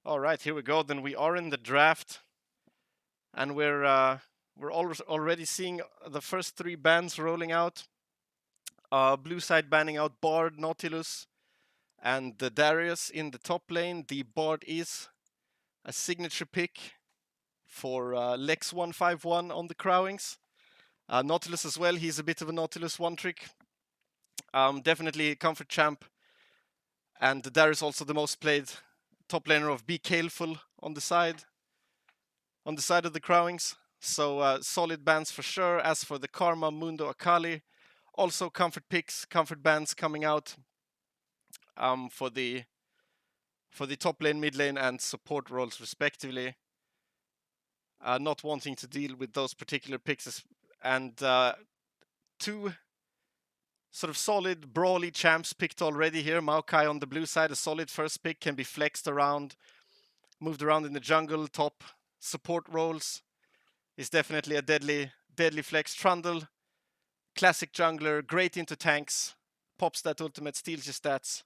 All right, here we go. Then we are in the draft, and we're already seeing the first three bans rolling out. Blue side banning out Bard, Nautilus, and the Darius in the top lane. The Bard is a signature pick for Lex 151 on the Crowings. Nautilus as well. He's a bit of a Nautilus one trick. Definitely comfort champ. And Darius also the most played top laner of Be Careful on the side of the Crowings. So solid bans for sure. As for the Karma, Mundo, Akali, also comfort picks, comfort bans coming out for the top lane, mid lane, and support roles respectively. Not wanting to deal with those particular picks, and two sort of solid brawly champs picked already here. Maokai on the blue side, a solid first pick, can be flexed around, moved around in the jungle, top support roles. Is definitely a deadly flex. Trundle, classic jungler, great into tanks, pops that ultimate, steals your stats,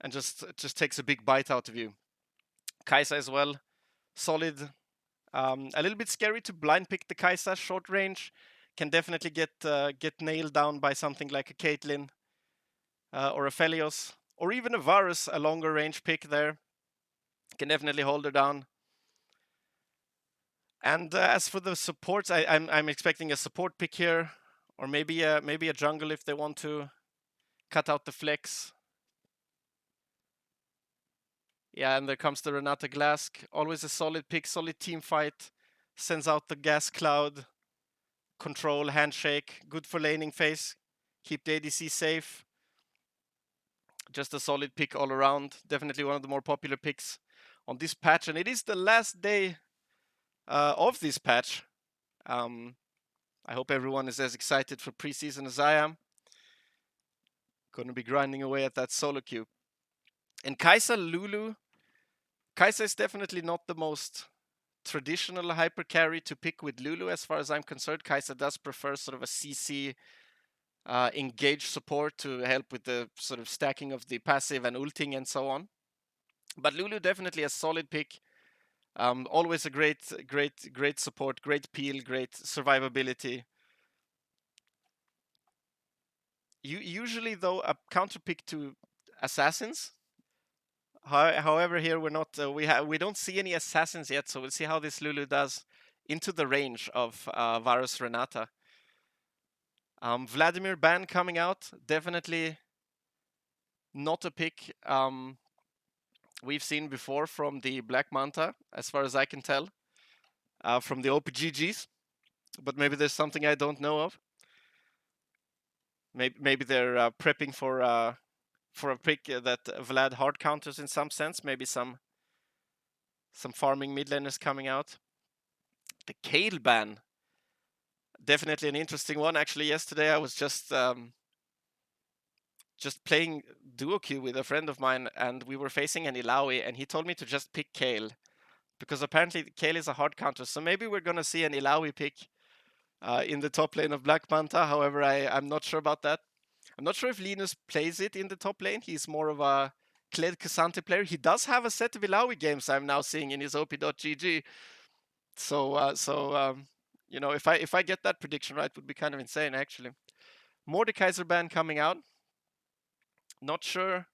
and just takes a big bite out of you. Kai'Sa as well, solid. A little bit scary to blind pick the Kai'Sa short range. Can definitely get nailed down by something like a Caitlyn or a Felios, or even a Varus, a longer range pick there. Can definitely hold her down. And as for the supports, I'm expecting a support pick here, or maybe a jungle if they want to cut out the flex. Yeah, and there comes the Renata Glask. Always a solid pick, solid team fight. Sends out the gas cloud. Control, handshake, good for laning phase. Keep the ADC safe. Just a solid pick all around. Definitely one of the more popular picks on this patch. And it is the last day of this patch. I hope everyone is as excited for preseason as I am. Going to be grinding away at that solo queue. And Kai'Sa Lulu. Kai'Sa is definitely not the most traditional hyper carry to pick with Lulu as far as I'm concerned. Kai'Sa does prefer sort of a CC engage support to help with the sort of stacking of the passive and ulting and so on. But Lulu definitely a solid pick. Always a great support, great peel, great survivability. Usually though a counter pick to assassins. However, here we're not. We don't see any assassins yet, so we'll see how this Lulu does into the range of Varus Renata. Vladimir ban coming out, definitely not a pick we've seen before from the Black Manta, as far as I can tell, from the OPGGs. But maybe there's something I don't know of. Maybe they're prepping for a pick that Vlad hard counters in some sense. Maybe some farming mid laners coming out. The Kale ban, definitely an interesting one. Actually, yesterday I was just playing duo queue with a friend of mine, and we were facing an Illaoi, and he told me to just pick Kale because apparently Kale is a hard counter. So maybe we're gonna see an Illaoi pick in the top lane of Black Manta. However, I'm not sure about that. I'm not sure if Linus plays it in the top lane. He's more of a Kled Cassante player. He does have a set of Illaoi games I'm now seeing in his op.gg. So you know, if I get that prediction right, it would be kind of insane actually. Mordekaiser ban coming out. Not sure.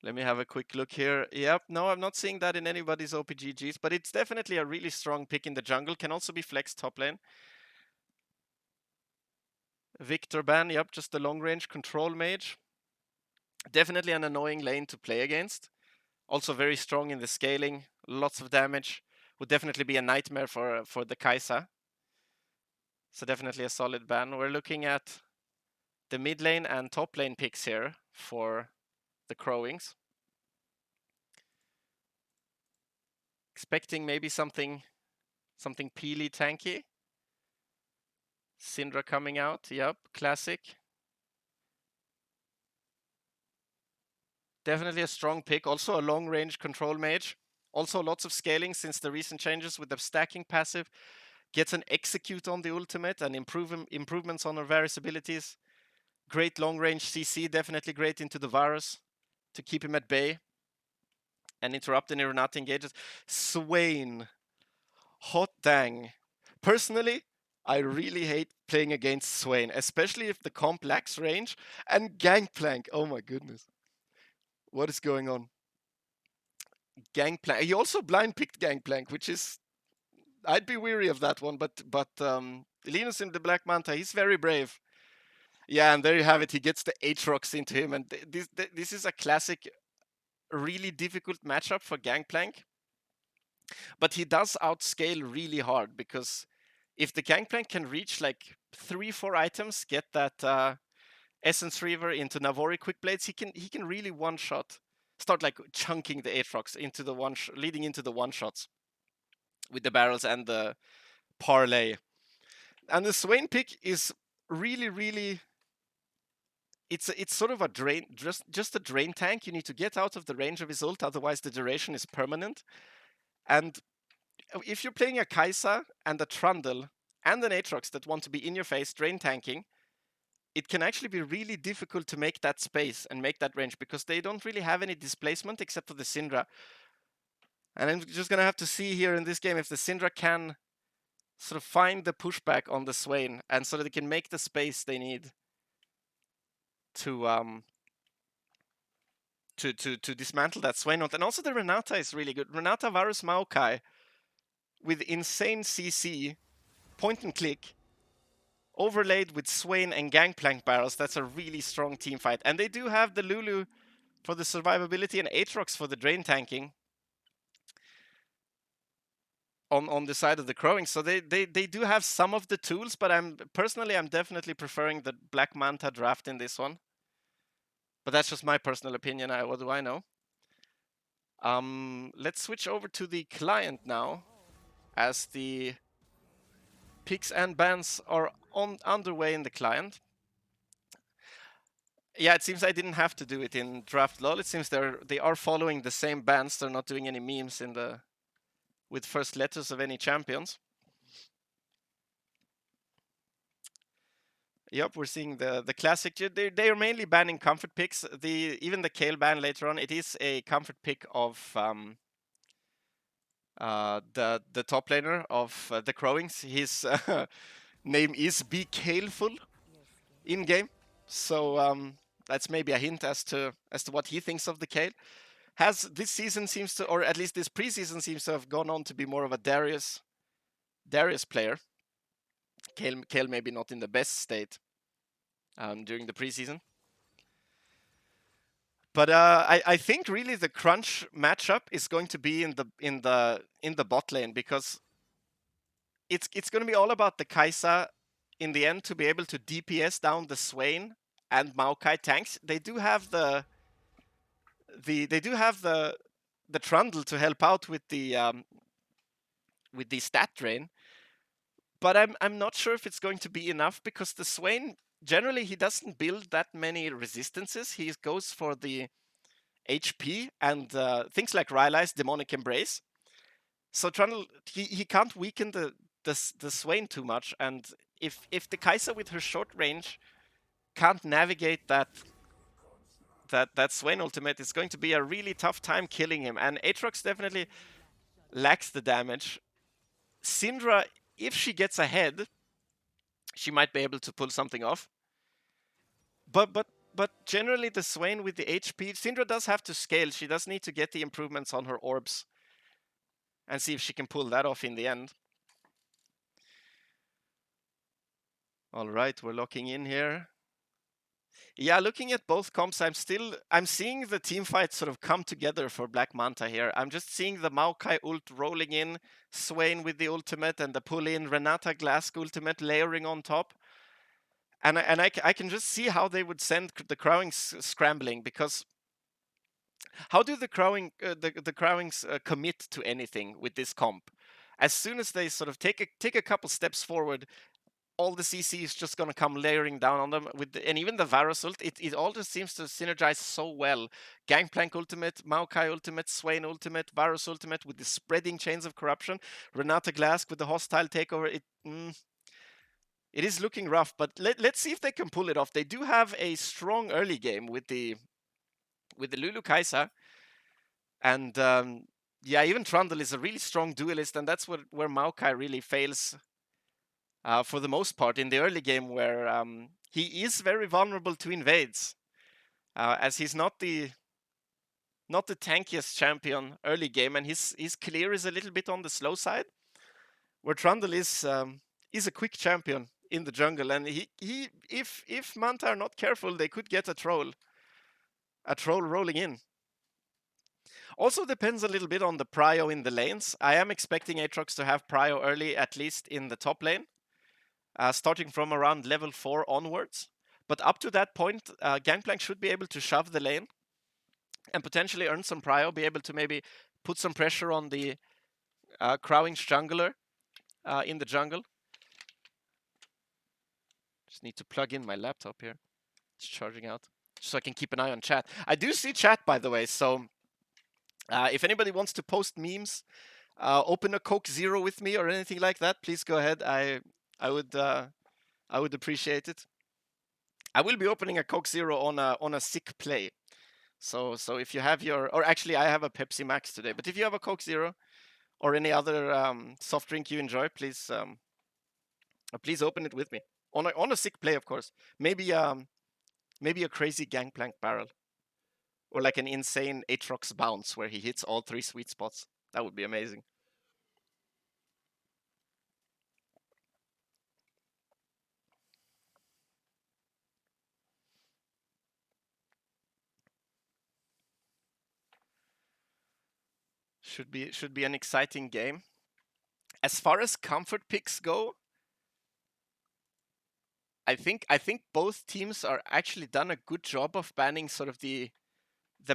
Let me have a quick look here. Yep, no, I'm not seeing that in anybody's OPGGs, but it's definitely a really strong pick in the jungle. Can also be flexed top lane. Victor ban, yep, just a long-range control mage. Definitely an annoying lane to play against. Also very strong in the scaling, lots of damage. Would definitely be a nightmare for the Kai'Sa. So definitely a solid ban. We're looking at the mid lane and top lane picks here for the Crowings. Expecting maybe something peely tanky. Syndra coming out, yep, classic. Definitely a strong pick. Also a long-range control mage. Also lots of scaling since the recent changes with the stacking passive. Gets an execute on the ultimate and improvements on her various abilities. Great long-range CC, definitely great into the Varus to keep him at bay. and interrupt any Renata engages. Swain. Hot dang. Personally, I really hate playing against Swain, especially if the comp lacks range. And Gangplank. Oh my goodness. What is going on? Gangplank. He also blind picked Gangplank, which is, I'd be weary of that one. But Linus in the Black Manta, he's very brave. Yeah, and there you have it. He gets the Aatrox into him, and this is a classic, really difficult matchup for Gangplank. But he does outscale really hard, because if the Gangplank can reach like 3-4 items, get that Essence Reaver into Navori Quick Blades, he can really one shot. Start like chunking the Aatrox into the leading into the one shots with the barrels and the parlay. And the Swain pick is really, it's sort of a drain, just a drain tank. You need to get out of the range of his ult, otherwise the duration is permanent. And if you're playing a Kai'Sa and a Trundle and an Aatrox that want to be in your face drain tanking, it can actually be really difficult to make that space and make that range, because they don't really have any displacement except for the Syndra. And I'm just going to have to see here in this game if the Syndra can sort of find the pushback on the Swain, and so that they can make the space they need to dismantle that Swain ult. And also the Renata is really good. Renata Varus Maokai with insane CC, point and click, overlaid with Swain and Gangplank barrels. That's a really strong team fight. And they do have the Lulu for the survivability and Aatrox for the drain tanking on the side of the Crowings. So they do have some of the tools, but I'm definitely preferring the Black Manta draft in this one. But that's just my personal opinion. What do I know? Let's switch over to the client now, as the picks and bans are underway in the client. Yeah, it seems I didn't have to do it in Draft LoL. It seems they are following the same bans. They're not doing any memes with first letters of any champions. Yep, we're seeing the classic. They are mainly banning comfort picks. Even the Kale ban later on, it is a comfort pick of the top laner of the Crowings. His name is Be Kaleful in game, so that's maybe a hint as to what he thinks of the Kale. Has this season seems to, or at least this preseason seems to have gone on to be more of a Darius player. Kale maybe not in the best state during the preseason. But I think really the crunch matchup is going to be in the bot lane, because it's going to be all about the Kai'Sa in the end to be able to DPS down the Swain and Maokai tanks. They do have the Trundle to help out with the stat drain, but I'm not sure if it's going to be enough, because the Swain generally he doesn't build that many resistances. He goes for the HP and things like Rylai's Demonic Embrace. So Trundle he can't weaken the Swain too much, and if the Kai'Sa with her short range can't navigate that Swain ultimate, it's going to be a really tough time killing him. And Aatrox definitely lacks the damage. Syndra, if she gets ahead, she might be able to pull something off. But generally the Swain with the HP, Syndra does have to scale. She does need to get the improvements on her orbs and see if she can pull that off in the end. All right, we're locking in here. Yeah, looking at both comps, I'm seeing the team fight sort of come together for Black Manta here. I'm just seeing the Maokai ult rolling in, Swain with the ultimate and the pull in, Renata Glask ultimate layering on top. And I can just see how they would send the Crowings scrambling, because how do the Crowings commit to anything with this comp? As soon as they sort of take a couple steps forward, all the CC is just going to come layering down on them, and even the Varus ult, it all just seems to synergize so well. Gangplank ultimate, Maokai ultimate, Swain ultimate, Varus ultimate with the spreading chains of corruption, Renata Glask with the hostile takeover. It is looking rough, but let's see if they can pull it off. They do have a strong early game with the Lulu Kai'Sa, And yeah, even Trundle is a really strong duelist, and that's where Maokai really fails for the most part in the early game, where he is very vulnerable to invades, as he's not the tankiest champion early game, and his clear is a little bit on the slow side, where Trundle is a quick champion in the jungle, and if Manta are not careful, they could get a troll rolling in. Also depends a little bit on the prio in the lanes. I am expecting Aatrox to have prio early, at least in the top lane, starting from around level 4 onwards. But up to that point, Gangplank should be able to shove the lane and potentially earn some prio, be able to maybe put some pressure on the Crowings jungler in the jungle. Just need to plug in my laptop here. It's charging out, so I can keep an eye on chat. I do see chat, by the way, so if anybody wants to post memes, open a Coke Zero with me or anything like that, please go ahead. I would appreciate it. I will be opening a Coke Zero on a sick play. So if you have your, or actually I have a Pepsi Max today, but if you have a Coke Zero or any other soft drink you enjoy, please please open it with me on a sick play, of course. Maybe a crazy Gangplank barrel, or like an insane Aatrox bounce where he hits all 3 sweet spots. That would be amazing. Should be an exciting game. As far as comfort picks go, I think both teams are actually done a good job of banning sort of the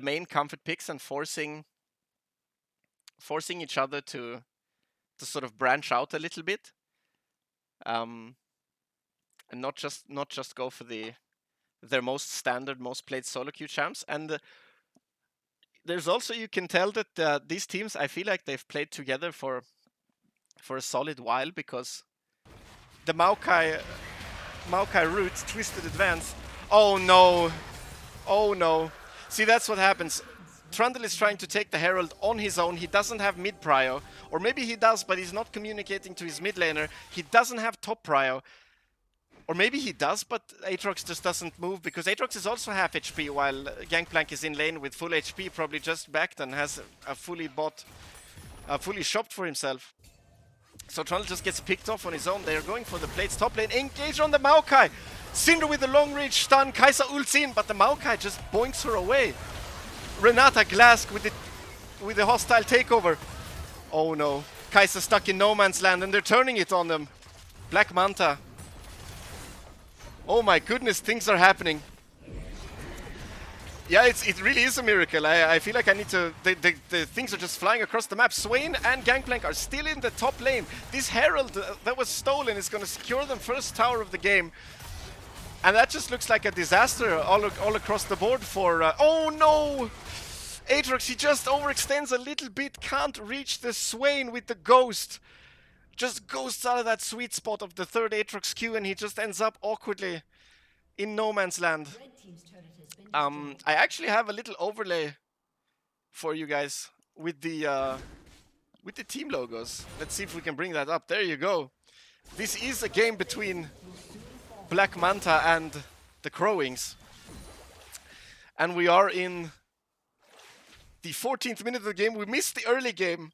main comfort picks and forcing each other to sort of branch out a little bit, and not just go for their most standard, most played solo queue champs. And there's also, you can tell that these teams, I feel like they've played together for a solid while, because the Maokai route, twisted advance. Oh no! Oh no! See, that's what happens. Trundle is trying to take the Herald on his own. He doesn't have mid prio, or maybe he does, but he's not communicating to his mid laner. He doesn't have top prio, or maybe he does, but Aatrox just doesn't move, because Aatrox is also half HP, while Gangplank is in lane with full HP, probably just backed and has a fully shopped for himself. So Trundle just gets picked off on his own. They're going for the plates top lane. Engage on the Maokai. Syndra with the long range stun. Kai'Sa ults in, but the Maokai just boinks her away. Renata Glask with the hostile takeover. Oh no. Kai'Sa stuck in no man's land, and they're turning it on them. Black Manta. Oh my goodness, things are happening. Yeah, it really is a miracle. I feel like I need to... The things are just flying across the map. Swain and Gangplank are still in the top lane. This Herald that was stolen is going to secure them first tower of the game. And that just looks like a disaster all across the board for... oh no! Aatrox, he just overextends a little bit. Can't reach the Swain with the Ghost. Just ghosts out of that sweet spot of the third Aatrox Q, and he just ends up awkwardly in no man's land. I actually have a little overlay for you guys with the team logos. Let's see if we can bring that up. There you go. This is a game between Black Manta and the Crowings, and we are in the 14th minute of the game. We missed the early game,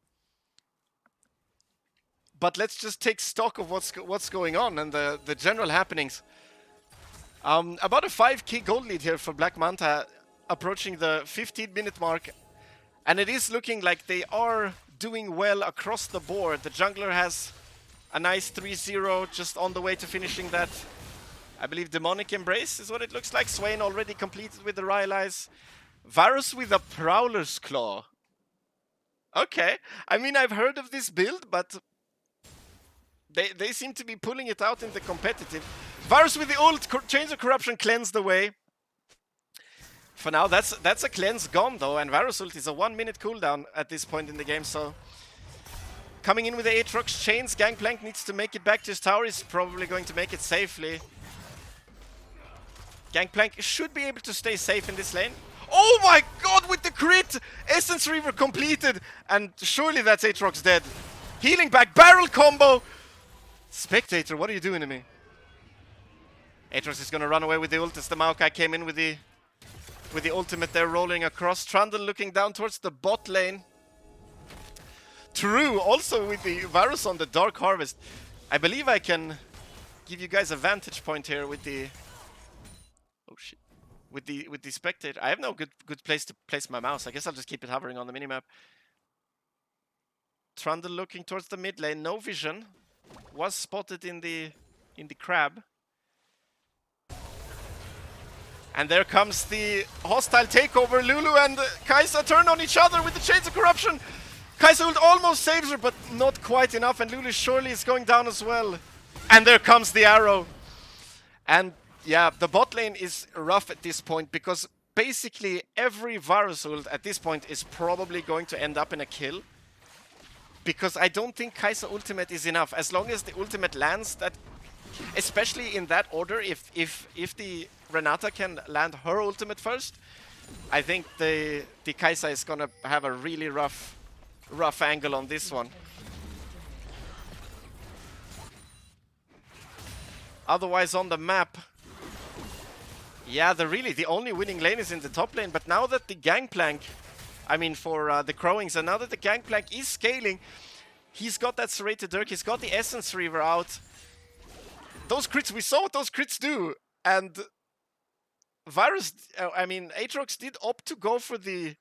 but let's just take stock of what's going on and the general happenings. About a 5k gold lead here for Black Manta, approaching the 15-minute mark. And it is looking like they are doing well across the board. The jungler has a nice 3-0, just on the way to finishing that. I believe Demonic Embrace is what it looks like. Swain already completed with the Rylai's. Varus with a Prowler's Claw. Okay, I mean, I've heard of this build, but they seem to be pulling it out in the competitive. Varus with the ult, Chains of Corruption cleanse the way. For now, that's a cleanse gone though, and Varus ult is a 1-minute cooldown at this point in the game, so... Coming in with the Aatrox Chains, Gangplank needs to make it back to his tower. He's probably going to make it safely. Gangplank should be able to stay safe in this lane. Oh my god, with the crit! Essence Reaver completed! And surely that's Aatrox dead. Healing back, barrel combo! Spectator, what are you doing to me? Aatrox is gonna run away with the ult as the Maokai came in with the ultimate there rolling across. Trundle looking down towards the bot lane. True, also with the Varus on the Dark Harvest. I believe I can give you guys a vantage point here with the... Oh shit. With the Spectator. I have no good place to place my mouse. I guess I'll just keep it hovering on the minimap. Trundle looking towards the mid lane. No vision. Was spotted in the crab. And there comes the hostile takeover. Lulu and Kai'Sa turn on each other with the Chains of Corruption. Kai'Sa ult almost saves her, but not quite enough. And Lulu surely is going down as well. And there comes the arrow. And yeah, the bot lane is rough at this point because basically every Varus ult at this point is probably going to end up in a kill. Because I don't think Kai'Sa ultimate is enough. As long as the ultimate lands, that, especially in that order, if the Renata can land her ultimate first, I think the Kai'Sa is gonna have a really rough angle on this one. Otherwise on the map, yeah, the only winning lane is in the top lane. But now that the Gangplank, I mean for the Crowings, and now that the Gangplank is scaling, he's got that Serrated Dirk, he's got the Essence Reaver out. Those crits, we saw what those crits do. And Aatrox did opt to go for the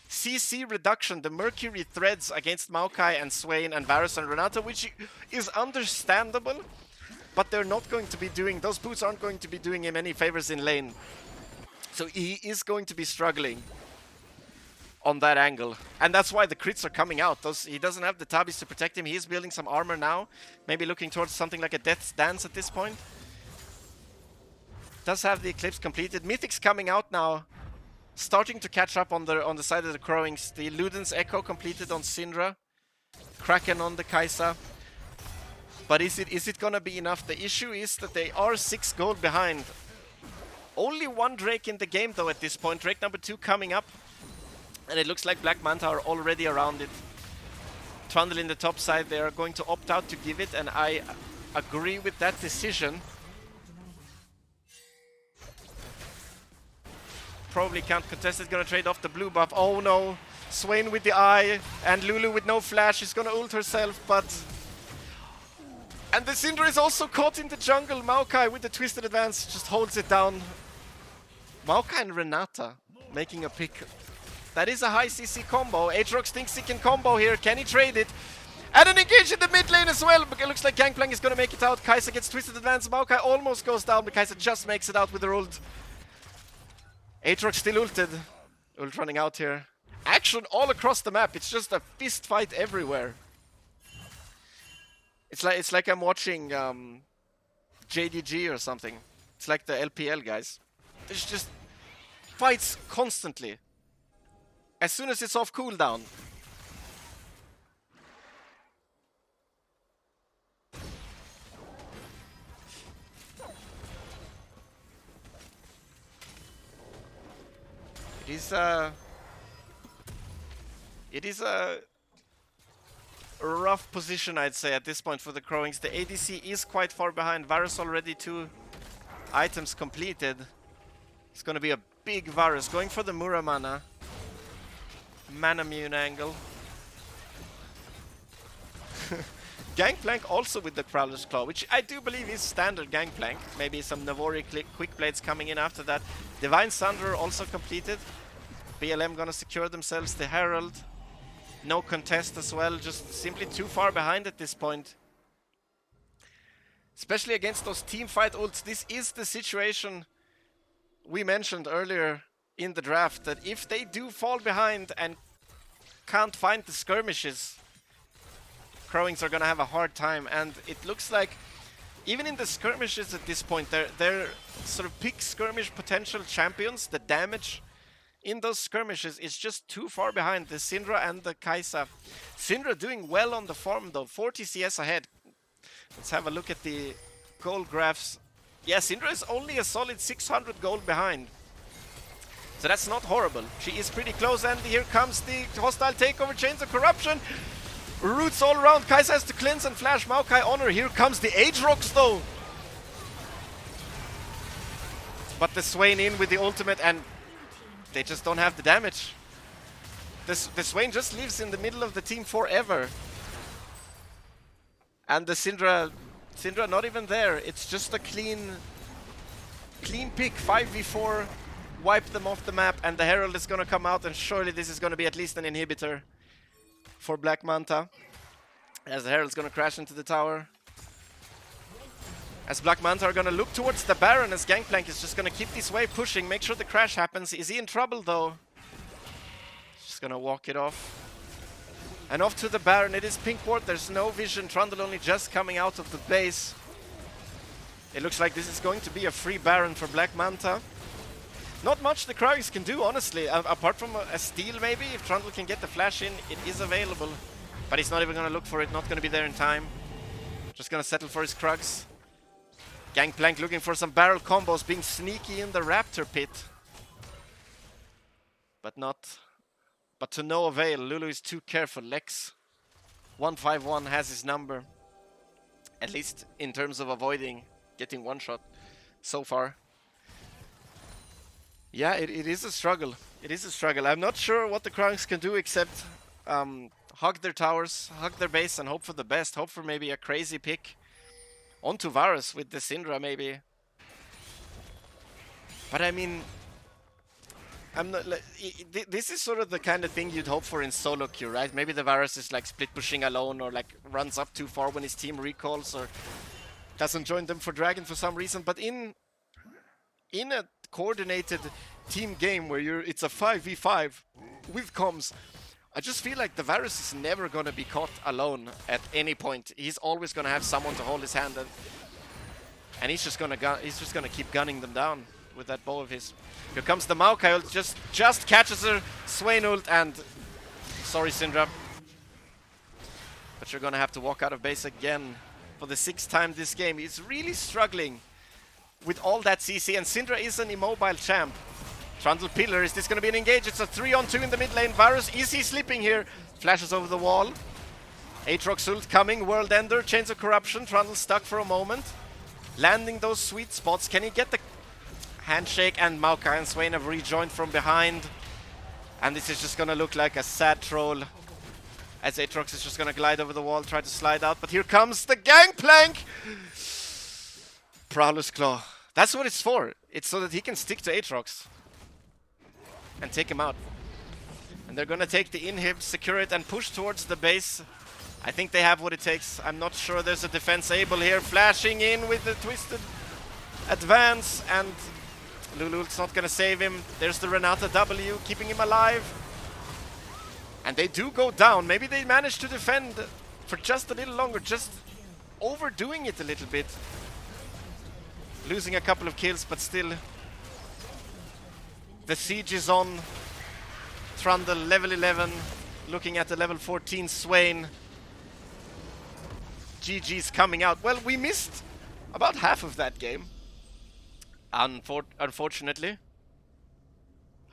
CC reduction, the Mercury Threads against Maokai and Swain and Varus and Renata, which is understandable. But they're not going to be doing, those boots aren't going to be doing him any favors in lane. So he is going to be struggling on that angle. And that's why the crits are coming out. He doesn't have the tabis to protect him. He is building some armor now. Maybe looking towards something like a Death's Dance at this point. Does have the Eclipse completed. Mythic's coming out now. Starting to catch up on the side of the Crowings. The Luden's Echo completed on Syndra. Kraken on the Kai'Sa. But is it gonna be enough? The issue is that they are 6 gold behind. Only one Drake in the game though at this point. Drake number 2 coming up. And it looks like Black Manta are already around it. Trundle in the top side, they are going to opt out to give it, and I agree with that decision. Probably can't contest it, gonna trade off the blue buff. Oh no, Swain with the eye, and Lulu with no flash is gonna ult herself, but... And the Syndra is also caught in the jungle. Maokai with the twisted advance just holds it down. Maokai and Renata making a pick. That is a high CC combo. Aatrox thinks he can combo here. Can he trade it? And an engage in the mid lane as well. But it looks like Gangplank is going to make it out. Kai'Sa gets twisted advance. Maokai almost goes down, but Kai'Sa just makes it out with her ult. Aatrox still ulted. Ult running out here. Action all across the map. It's just a fist fight everywhere. It's like I'm watching JDG or something. It's like the LPL guys. There's just fights constantly. As soon as it's off cooldown. It is a rough position, I'd say, at this point for the Crowings. The ADC is quite far behind. Varus already 2 items completed. It's gonna be a big Varus going for the Muramana. Manamune angle. Gangplank also with the Prowler's Claw, which I do believe is standard Gangplank. Maybe some Navori Quick Blades coming in after that. Divine Sunder also completed. BLM gonna secure themselves the Herald. No contest as well, just simply too far behind at this point. Especially against those teamfight ults. This is the situation we mentioned earlier in the draft, that if they do fall behind and can't find the skirmishes, Crowings are gonna have a hard time. And it looks like even in the skirmishes at this point, they're sort of pick skirmish potential champions. The damage in those skirmishes is just too far behind the Syndra and the Kai'Sa. Syndra doing well on the farm though, 40 CS ahead. Let's have a look at the gold graphs. Yeah, Syndra is only a solid 600 gold behind. So that's not horrible. She is pretty close, and here comes the hostile takeover, Chains of Corruption. Roots all around. Kai'Sa has to cleanse and flash Maokai on her. Here comes the Aatrox though. But the Swain in with the ultimate, and they just don't have the damage. The Swain just lives in the middle of the team forever. And the Syndra not even there. It's just a clean pick, 5v4, wipe them off the map, and the Herald is gonna come out, and surely this is gonna be at least an inhibitor for Black Manta. As the Herald's gonna crash into the tower. As Black Manta are gonna look towards the Baron, as Gangplank is just gonna keep this wave pushing, make sure the crash happens. Is he in trouble though? Just gonna walk it off. And off to the Baron, it is pink ward, there's no vision, Trundle only just coming out of the base. It looks like this is going to be a free Baron for Black Manta. Not much the Crowings can do, honestly, apart from a steal maybe. If Trundle can get the flash in, it is available. But he's not even gonna look for it, not gonna be there in time. Just gonna settle for his Krugs. Gangplank looking for some barrel combos, being sneaky in the Raptor pit. But to no avail. Lulu is too careful. Lex 151 has his number. At least in terms of avoiding getting one shot so far. Yeah, it is a struggle. It is a struggle. I'm not sure what the Crowings can do except hug their towers, hug their base, and hope for the best. Hope for maybe a crazy pick onto Varus with the Syndra maybe. But I mean, I'm not. This is sort of the kind of thing you'd hope for in solo queue, right? Maybe the Varus is like split pushing alone, or like runs up too far when his team recalls, or doesn't join them for Dragon for some reason. But in a coordinated team game where it's a 5v5 with comms, I just feel like the Varus is never gonna be caught alone at any point. He's always gonna have someone to hold his hand, and he's just gonna keep gunning them down with that bow of his. Here comes the Maokai ult, just catches her Swain ult, and sorry Syndra, but you're gonna have to walk out of base again for the 6th time this game. He's really struggling with all that CC, and Syndra is an immobile champ. Trundle Pillar, is this gonna be an engage? It's a 3-on-2 in the mid lane. Varus, is he sleeping here? Flashes over the wall. Aatrox ult coming, World Ender, Chains of Corruption. Trundle stuck for a moment, landing those sweet spots. Can he get the handshake? And Maokai and Swain have rejoined from behind. And this is just gonna look like a sad troll, as Aatrox is just gonna glide over the wall, try to slide out. But here comes the Gangplank! Prowler's Claw. That's what it's for. It's so that he can stick to Aatrox and take him out. And they're gonna take the inhib, secure it, and push towards the base. I think they have what it takes. I'm not sure there's a defense able here. Flashing in with the twisted advance, and Lulu's not gonna save him. There's the Renata W, keeping him alive. And they do go down. Maybe they manage to defend for just a little longer, just overdoing it a little bit. Losing a couple of kills, but still. The siege is on. Trundle, level 11. Looking at the level 14 Swain. GG's coming out. Well, we missed about half of that game. Unfortunately.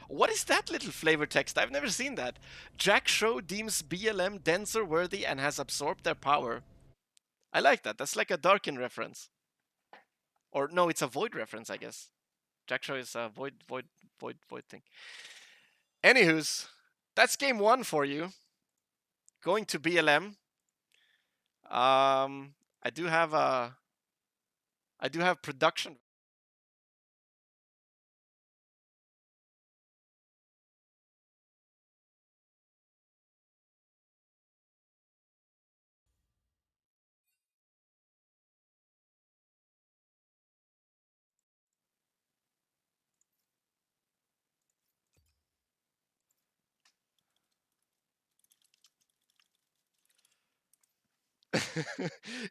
What is that little flavor text? I've never seen that. Jack Show deems BLM denser worthy and has absorbed their power. I like that. That's like a Darkin reference. Or no, it's a Void reference, I guess. Jack Show is a Void thing. Anywho's, that's game 1 for you. Going to BLM. I do have production.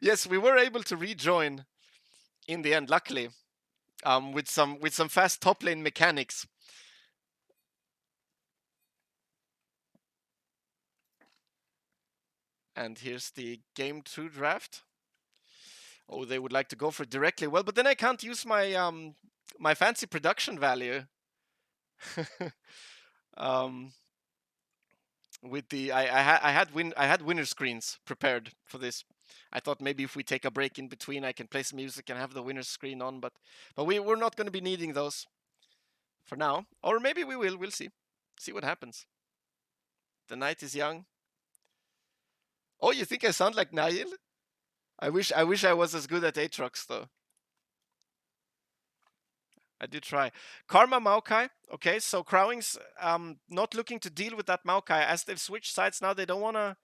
Yes, we were able to rejoin in the end, luckily, with some fast top lane mechanics. And here's the game 2 draft. Oh, they would like to go for it directly. Well, but then I can't use my my fancy production value. um, with the I had winner screens prepared for this. I thought maybe if we take a break in between, I can play some music and have the winner screen on, but we're not going to be needing those for now, or maybe we will. We'll see. See what happens. The night is young. Oh, you think I sound like Niall? I wish I was as good at Aatrox though. I do try. Karma Maokai. Okay, so Crowings not looking to deal with that Maokai as they've switched sides now. They don't wanna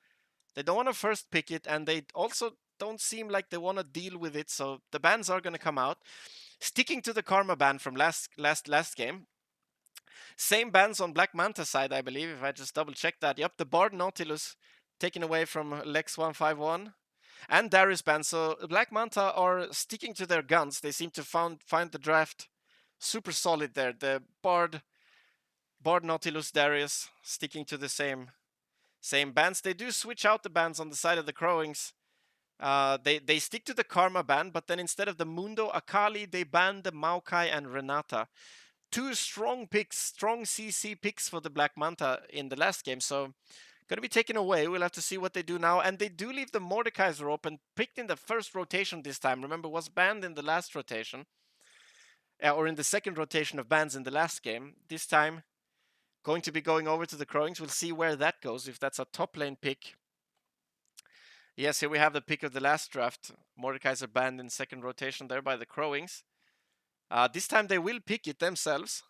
first pick it, and they also don't seem like they wanna deal with it. So the bans are gonna come out. Sticking to the Karma ban from last game. Same bans on Black Manta side, I believe. If I just double check that. Yep, the Bard Nautilus taken away from Lex 151. And Darius ban. So Black Manta are sticking to their guns. They seem to find the draft super solid there. The Bard Nautilus, Darius sticking to the same bans. They do switch out the bans on the side of the Crowings. They stick to the Karma ban, but then instead of the Mundo Akali, they ban the Maokai and Renata. Two strong picks, strong CC picks for the Black Manta in the last game. So going to be taken away. We'll have to see what they do now. And they do leave the Mordekaiser open, picked in the first rotation this time. Remember, was banned in the last rotation. Or in the second rotation of bans in the last game. This time, going to be going over to the Crowings. We'll see where that goes, if that's a top lane pick. Yes, here we have the pick of the last draft. Mordekaiser banned in second rotation there by the Crowings. This time they will pick it themselves.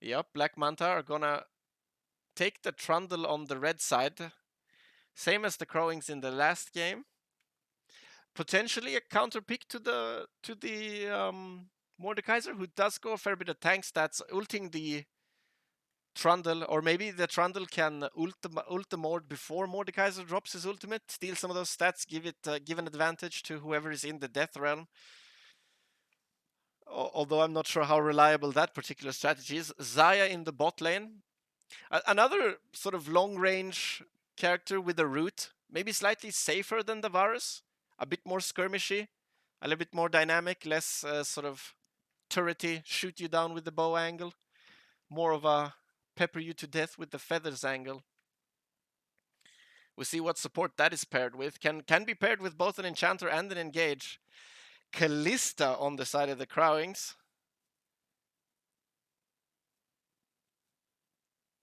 Yep, Black Manta are gonna take the Trundle on the red side. Same as the Crowings in the last game. Potentially a counter pick to the Mordekaiser, who does go a fair bit of tank stats, ulting the Trundle, or maybe the Trundle can ult the Mord before Mordekaiser drops his ultimate, steal some of those stats, give an advantage to whoever is in the Death Realm. Although I'm not sure how reliable that particular strategy is. Xayah in the bot lane. Another sort of long-range character with a root, maybe slightly safer than the Varus, a bit more skirmishy, a little bit more dynamic, less sort of turrety, shoot you down with the bow angle, more of a pepper you to death with the feathers angle. We'll see what support that is paired with. Can be paired with both an enchanter and an engage. Kalista on the side of the Crowings.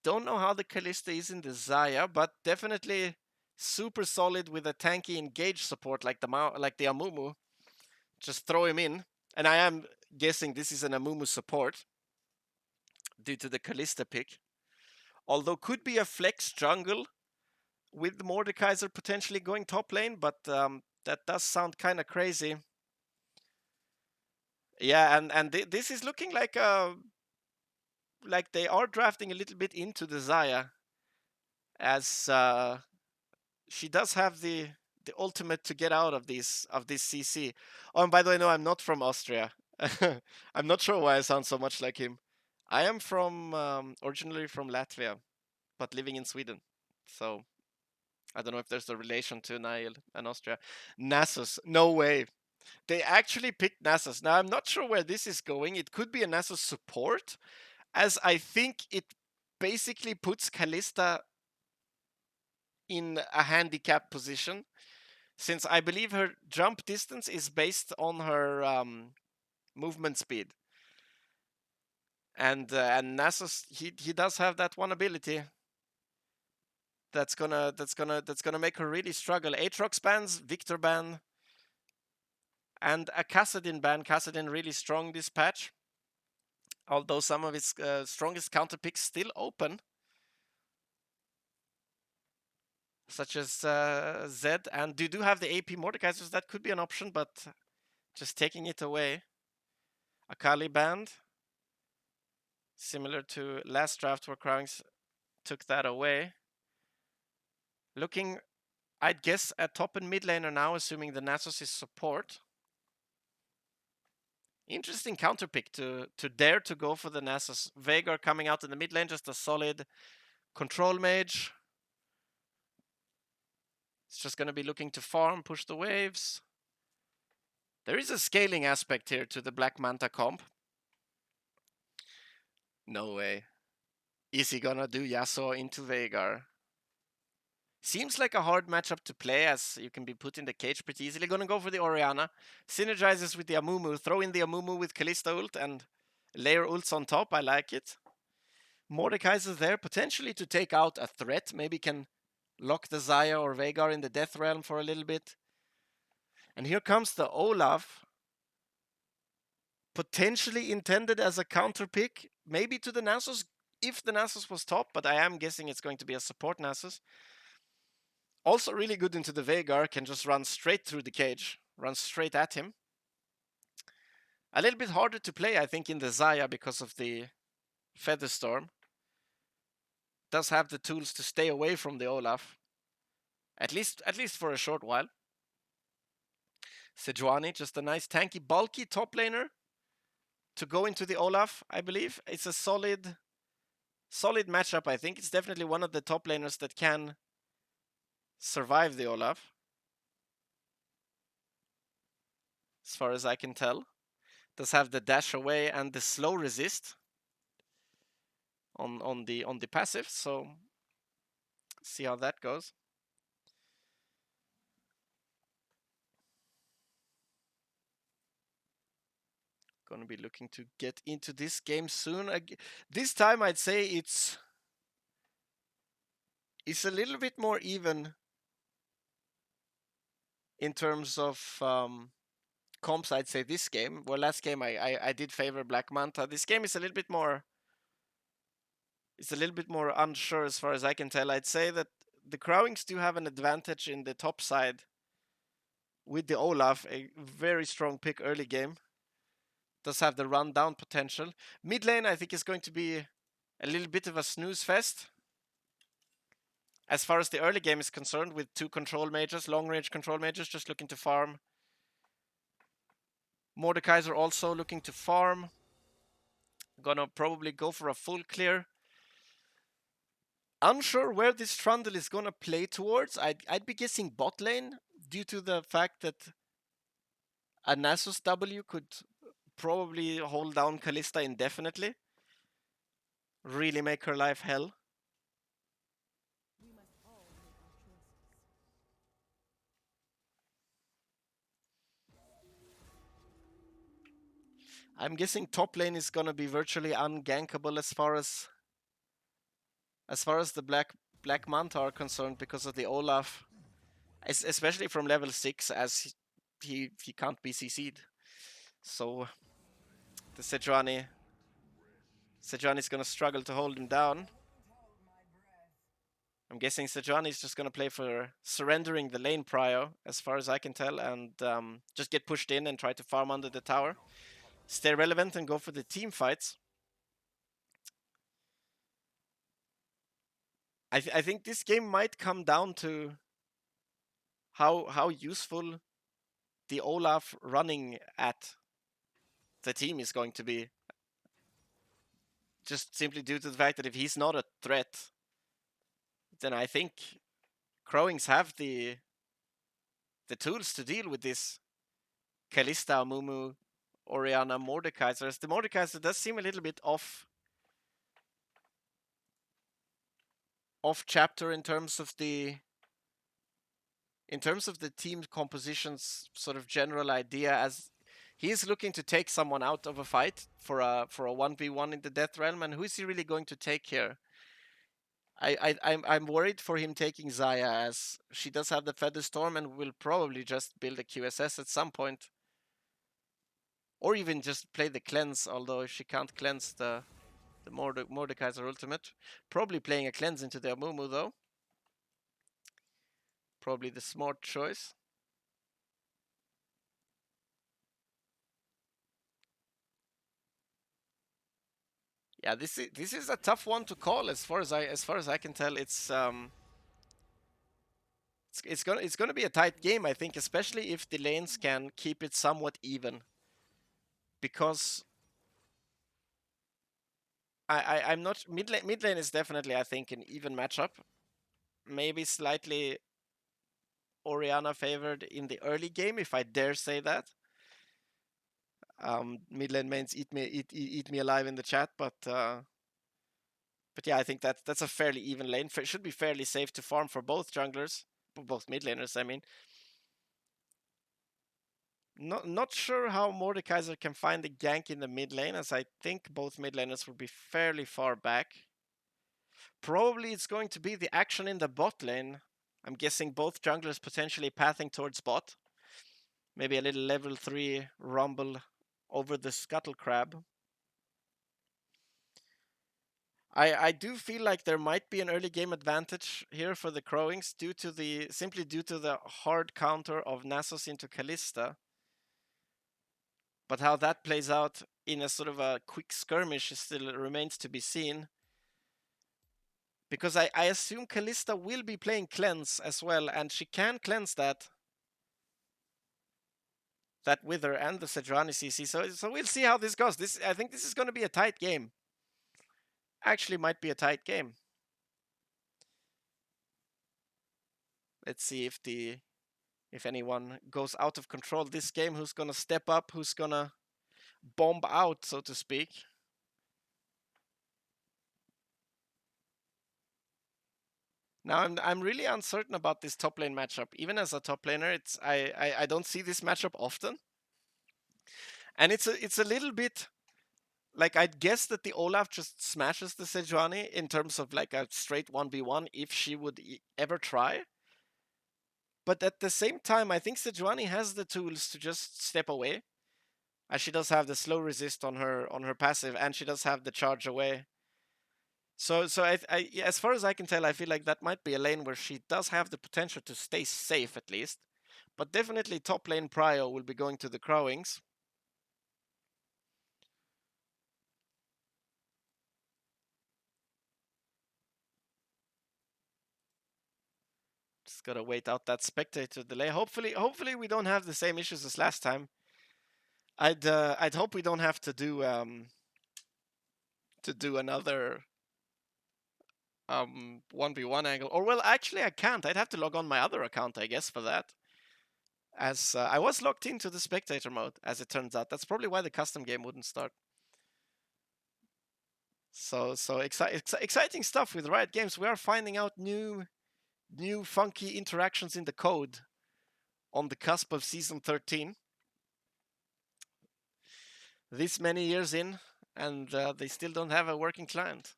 Don't know how the Kalista is in the Xayah, but definitely super solid with a tanky engage support like the Amumu. Just throw him in. And I am guessing this is an Amumu support due to the Kalista pick. Although could be a flex jungle with Mordekaiser potentially going top lane, but that does sound kind of crazy. Yeah, and this is looking like they are drafting a little bit into the Xayah, as she does have the ultimate to get out of this CC. Oh, and by the way, no, I'm not from Austria. I'm not sure why I sound so much like him. I am from originally from Latvia, but living in Sweden. So I don't know if there's a relation to Niall and Austria. Nasus, no way. They actually picked Nasus. Now I'm not sure where this is going. It could be a Nasus support, as I think it basically puts Kalista in a handicap position, since I believe her jump distance is based on her movement speed. And Nasus, he does have that one ability that's gonna make her really struggle. Aatrox bans, Victor ban, and a Kassadin ban. Kassadin really strong this patch, although some of his strongest counter picks still open, such as Zed, and do have the AP Mordekaisers. That could be an option, but just taking it away. Akali banned, similar to last draft where Crowings took that away. Looking, I'd guess, at top and mid laner now, assuming the Nasus is support. Interesting counter pick to dare to go for the Nasus. Veigar coming out in the mid lane, just a solid control mage. It's just going to be looking to farm, push the waves. There is a scaling aspect here to the Black Manta comp. No way. Is he gonna do Yasuo into Veigar? Seems like a hard matchup to play, as you can be put in the cage pretty easily. Gonna go for the Orianna. Synergizes with the Amumu. Throw in the Amumu with Kalista ult and layer ults on top. I like it. Mordekaiser's there, potentially to take out a threat. Maybe can lock the Xayah or Veigar in the Death Realm for a little bit. And here comes the Olaf. Potentially intended as a counter pick, maybe to the Nasus, if the Nasus was top, but I am guessing it's going to be a support Nasus. Also really good into the Veigar, can just run straight through the cage, run straight at him. A little bit harder to play, I think, in the Xayah because of the Featherstorm. Does have the tools to stay away from the Olaf. At least for a short while. Sejuani, just a nice tanky, bulky top laner to go into the Olaf, I believe. It's a solid matchup, I think. It's definitely one of the top laners that can survive the Olaf, as far as I can tell. Does have the dash away and the slow resist on the passive, so see how that goes. Gonna be looking to get into this game soon. This time I'd say it's a little bit more even in terms of comps. I'd say this game. Well, last game I did favor Black Manta. This game is a little bit more. It's a little bit more unsure as far as I can tell. I'd say that the Crowings do have an advantage in the top side with the Olaf, a very strong pick early game. Does have the run down potential. Mid lane, I think, is going to be a little bit of a snooze fest. As far as the early game is concerned, with two control mages, long range control mages, just looking to farm. Mordekaiser also looking to farm. Gonna probably go for a full clear. Unsure where this Trundle is gonna play towards. I'd be guessing bot lane due to the fact that a Nasus W could probably hold down Kalista indefinitely. Really make her life hell. I'm guessing top lane is gonna be virtually ungankable as far as the Black Manta are concerned, because of the Olaf, especially from level 6, as he can't be CC'd. So the Sejuani's gonna struggle to hold him down. I'm guessing Sejuani's just gonna play for surrendering the lane prio, as far as I can tell, and just get pushed in and try to farm under the tower. Stay relevant and go for the team fights. I think this game might come down to how useful the Olaf running at the team is going to be. Just simply due to the fact that if he's not a threat, then I think Crowings have the tools to deal with this Kalista, Mumu, Orianna, Mordekaiser. The Mordekaiser does seem a little bit off chapter in terms of the team composition's sort of general idea, as he is looking to take someone out of a fight for a 1v1 in the Death Realm, and who is he really going to take here? I'm worried for him taking Xayah, as she does have the Featherstorm and will probably just build a QSS at some point. Or even just play the cleanse, although if she can't cleanse the Mordekaiser ultimate. Probably playing a cleanse into the Amumu though. Probably the smart choice. Yeah, this is a tough one to call as far as I can tell. It's gonna be a tight game, I think, especially if the lanes can keep it somewhat even. Because I'm not mid lane is definitely, I think, an even matchup. Maybe slightly Orianna favored in the early game, if I dare say that. Mid lane mains eat me alive in the chat, but yeah, I think that's a fairly even lane. It should be fairly safe to farm for both junglers, both mid laners. I mean, not sure how Mordekaiser can find the gank in the mid lane, as I think both mid laners will be fairly far back. Probably it's going to be the action in the bot lane. I'm guessing both junglers potentially pathing towards bot. Maybe a little level 3 rumble over the scuttle crab. I do feel like there might be an early game advantage here for the Crowings simply due to the hard counter of Nasus into Kalista. But how that plays out in a sort of a quick skirmish still remains to be seen. Because I assume Kalista will be playing cleanse as well, and she can cleanse that Wither and the Sejuani CC. So we'll see how this goes. I think this is going to be a tight game. Actually might be a tight game. Let's see if anyone goes out of control this game, who's going to step up, who's going to bomb out, so to speak. Now I'm really uncertain about this top lane matchup. Even as a top laner, I don't see this matchup often. And it's a little bit like, I'd guess that the Olaf just smashes the Sejuani in terms of like a straight 1v1 if she would ever try. But at the same time, I think Sejuani has the tools to just step away, as she does have the slow resist on her passive, and she does have the charge away. So as far as I can tell, I feel like that might be a lane where she does have the potential to stay safe at least. But definitely top lane prio will be going to the Crowings. Just gotta wait out that spectator delay. Hopefully we don't have the same issues as last time. I'd hope we don't have to do another 1v1 angle. Or, well, actually I can't. I'd have to log on my other account, I guess, for that. As I was logged into the spectator mode, as it turns out. That's probably why the custom game wouldn't start. So exciting stuff with Riot Games. We are finding out new funky interactions in the code on the cusp of season 13. This many years in, and they still don't have a working client.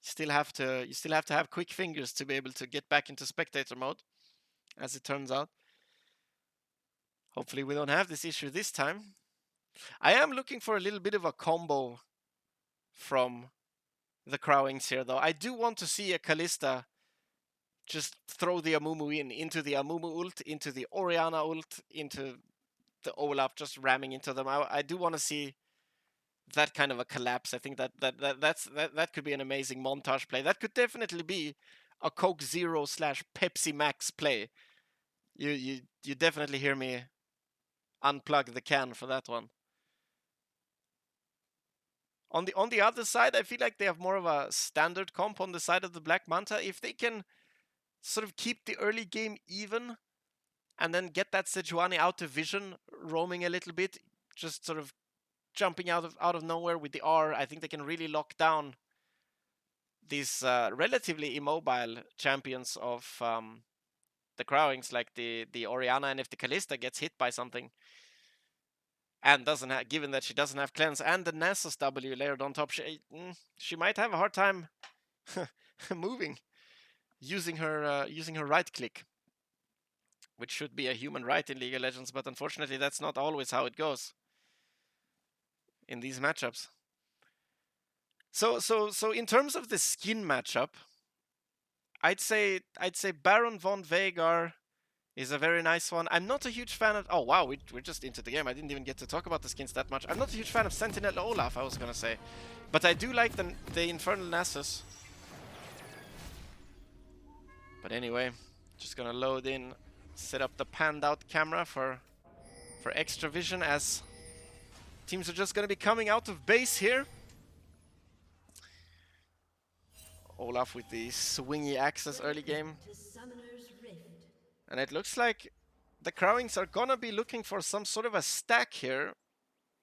You still have to have quick fingers to be able to get back into spectator mode, as it turns out. Hopefully we don't have this issue this time. I am looking for a little bit of a combo from the Crowings here, though. I do want to see a Kalista just throw the Amumu into the Amumu ult, into the Orianna ult, into the Olaf, just ramming into them. I do want to see that kind of a collapse. I think that could be an amazing montage play. That could definitely be a Coke Zero / Pepsi Max play. You definitely hear me unplug the can for that one. On the other side, I feel like they have more of a standard comp on the side of the Black Manta. If they can sort of keep the early game even and then get that Sejuani out of vision, roaming a little bit, just sort of jumping out of nowhere with the R, I think they can really lock down these relatively immobile champions of the Crowings, like the Orianna, and if the Kalista gets hit by something and given that she doesn't have cleanse and the Nasus W layered on top, she might have a hard time moving using her right click, which should be a human right in League of Legends, but unfortunately that's not always how it goes in these matchups. So in terms of the skin matchup, I'd say Baron von Vegar is a very nice one. I'm not a huge fan of... Oh, wow, we're just into the game. I didn't even get to talk about the skins that much. I'm not a huge fan of Sentinel Olaf, I was gonna say. But I do like the Infernal Nasus. But anyway, just gonna load in, set up the panned out camera for extra vision, as teams are just gonna be coming out of base here. Olaf with the swingy axes early game. And it looks like the Crowings are gonna be looking for some sort of a stack here.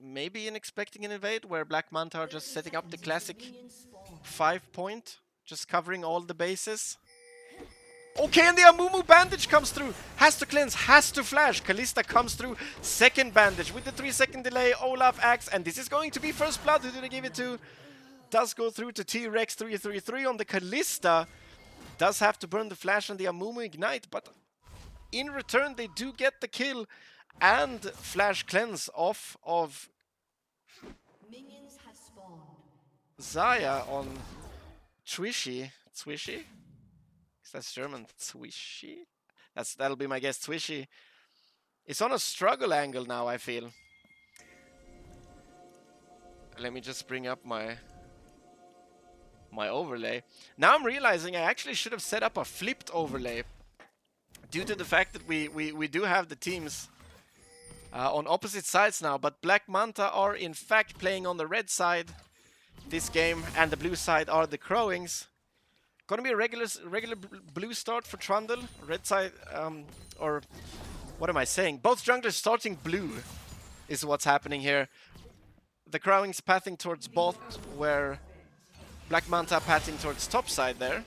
maybe expecting an invade where Black Manta are just setting up the classic 5-point, just covering all the bases. Okay, and the Amumu bandage comes through. Has to cleanse, has to flash. Kalista comes through. Second bandage with the 3-second delay. Olaf acts, and this is going to be first blood. Who did I give it to? Does go through to T-Rex 333 on the Kalista. Does have to burn the flash on the Amumu Ignite, but in return they do get the kill and flash cleanse off of Minions have spawned. Zaya on Twishy. Twishy? That's German. Twishy? That'll be my guess. Twishy. It's on a struggle angle now, I feel. Let me just bring up my overlay. Now I'm realizing I actually should have set up a flipped overlay due to the fact that we do have the teams on opposite sides now, but Black Manta are in fact playing on the red side this game, and the blue side are the Crowings. Gonna be a regular blue start for Trundle. Red side, or what am I saying? Both junglers starting blue is what's happening here. The Crowings pathing towards bot, where Black Manta pathing towards top side there.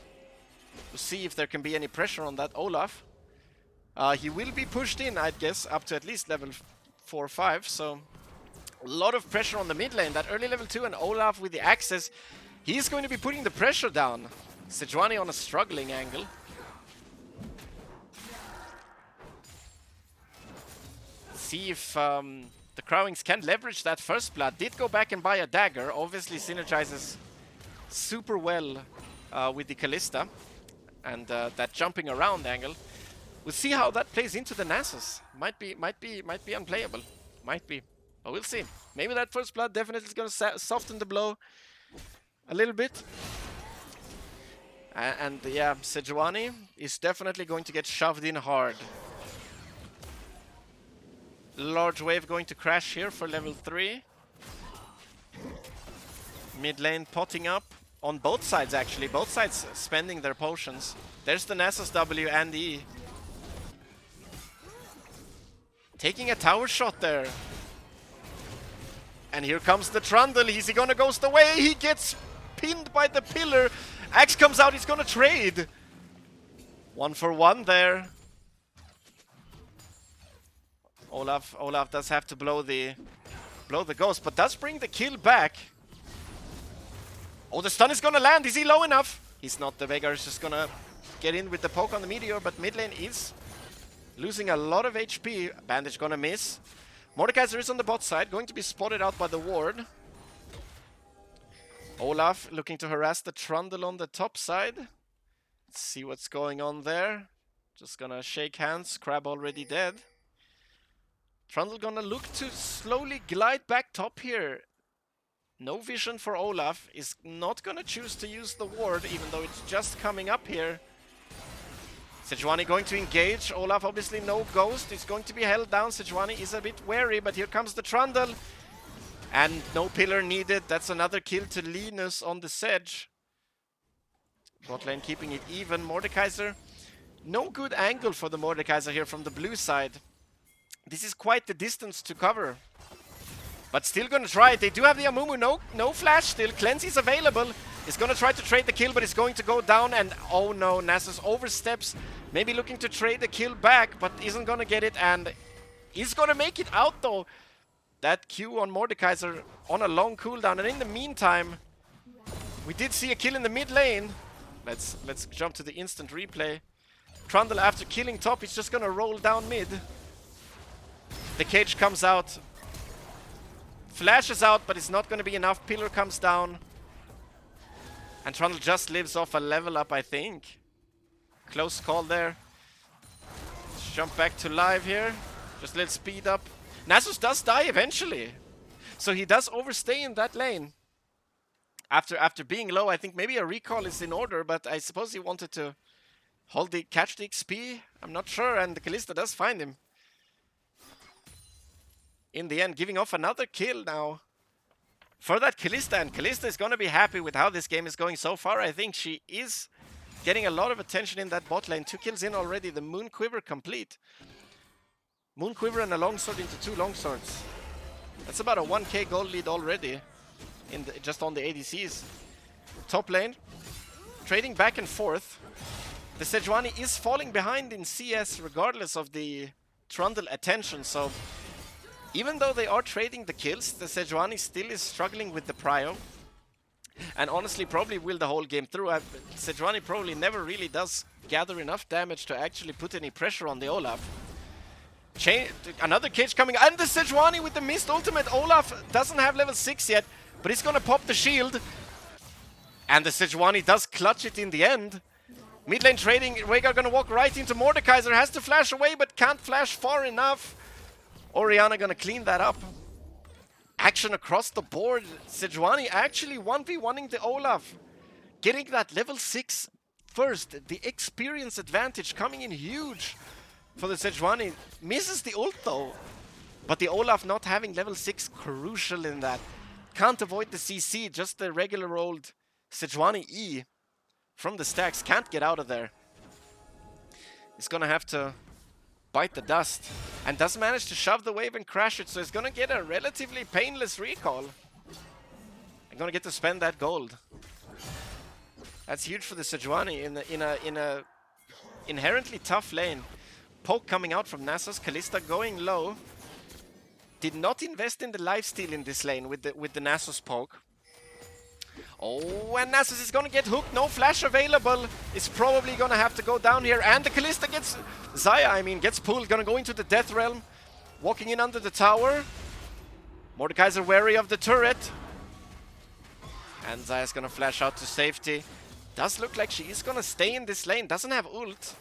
We'll see if there can be any pressure on that Olaf. He will be pushed in, I'd guess, up to at least level 4 or 5, so a lot of pressure on the mid lane. That early level 2 and Olaf with the access, he's going to be putting the pressure down. Sejuani on a struggling angle. See if the Crowings can leverage that first blood. Did go back and buy a dagger. Obviously synergizes super well with the Kalista and that jumping around angle. We'll see how that plays into the Nasus. Might be unplayable. Might be, but we'll see. Maybe that first blood definitely is going to soften the blow a little bit. And yeah, Sejuani is definitely going to get shoved in hard. Large wave going to crash here for level 3. Mid lane potting up on both sides actually. Both sides spending their potions. There's the Nasus W and E. Taking a tower shot there. And here comes the Trundle. Is he gonna ghost away? He gets pinned by the pillar. Axe comes out, he's gonna trade. 1 for 1 there. Olaf does have to blow the ghost, but does bring the kill back. Oh, the stun is gonna land. Is he low enough? He's not. The Veigar is just gonna get in with the poke on the meteor, but mid lane is losing a lot of HP. Bandage gonna miss. Mordekaiser is on the bot side, going to be spotted out by the ward. Olaf looking to harass the Trundle on the top side. Let's see what's going on there. Just gonna shake hands. Crab already dead. Trundle gonna look to slowly glide back top here. No vision for Olaf. Is not gonna choose to use the ward, even though it's just coming up here. Sejuani going to engage. Olaf obviously no ghost. He's going to be held down. Sejuani is a bit wary, but here comes the Trundle. And no pillar needed. That's another kill to Linus on the Sedge. Bot lane keeping it even. Mordekaiser. No good angle for the Mordekaiser here from the blue side. This is quite the distance to cover. But still gonna try it. They do have the Amumu. No flash still. Cleanse is available. He's gonna try to trade the kill, but it's going to go down. And oh no, Nasus oversteps. Maybe looking to trade the kill back, but isn't gonna get it. And he's gonna make it out though. That Q on Mordekaiser on a long cooldown. And in the meantime, we did see a kill in the mid lane. Let's jump to the instant replay. Trundle after killing top, he's just gonna roll down mid. The cage comes out. Flashes out, but it's not gonna be enough. Pillar comes down. And Trundle just lives off a level up, I think. Close call there. Let's jump back to live here. Just a little speed up. Nasus does die eventually. So he does overstay in that lane. After being low, I think maybe a recall is in order, but I suppose he wanted to catch the XP. I'm not sure, and the Kalista does find him. In the end, giving off another kill now for that Kalista, and Kalista is going to be happy with how this game is going so far. I think she is getting a lot of attention in that bot lane. 2 kills in already, the Moon Quiver complete. Moon Quiver and a longsword into 2 longswords. That's about a 1k gold lead already, just on the ADCs. Top lane, trading back and forth. The Sejuani is falling behind in CS regardless of the Trundle attention, so even though they are trading the kills, the Sejuani still is struggling with the prio. And honestly, probably will the whole game through. Sejuani probably never really does gather enough damage to actually put any pressure on the Olaf. Another cage coming, and the Sejuani with the missed ultimate. Olaf doesn't have level 6 yet, but he's gonna pop the shield. And the Sejuani does clutch it in the end. Mid lane trading, Veigar gonna walk right into Mordekaiser, has to flash away, but can't flash far enough. Orianna gonna clean that up. Action across the board. Sejuani actually 1v1ing the Olaf. Getting that level 6 first. The experience advantage coming in huge for the Sejuani. Misses the ult though. But the Olaf not having level 6 crucial in that. Can't avoid the CC, just the regular old Sejuani E from the stacks. Can't get out of there. He's gonna have to bite the dust, and does manage to shove the wave and crash it, so he's gonna get a relatively painless recall. I'm gonna get to spend that gold. That's huge for the Sejuani in a inherently tough lane. Poke coming out from Nasus, Kalista going low. Did not invest in the lifesteal in this lane with the Nasus poke. Oh, and Nasus is gonna get hooked. No flash available. It's probably gonna have to go down here. And the Kalista gets... Xayah, gets pulled. Gonna go into the Death Realm. Walking in under the tower. Mordekaiser wary of the turret. And Xayah's gonna flash out to safety. Does look like she is gonna stay in this lane. Doesn't have ult.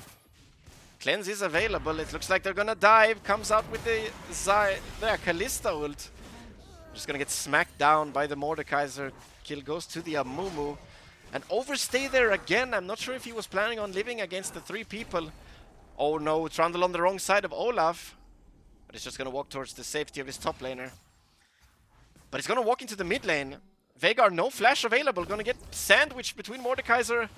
Cleanse is available. It looks like they're gonna dive. Comes out with the Kalista ult. Just gonna get smacked down by the Mordekaiser. Kill goes to the Amumu. And overstay there again. I'm not sure if he was planning on living against the 3 people. Oh no, Trundle on the wrong side of Olaf. But he's just gonna walk towards the safety of his top laner. But he's gonna walk into the mid lane. Veigar, no flash available. Gonna get sandwiched between Mordekaiser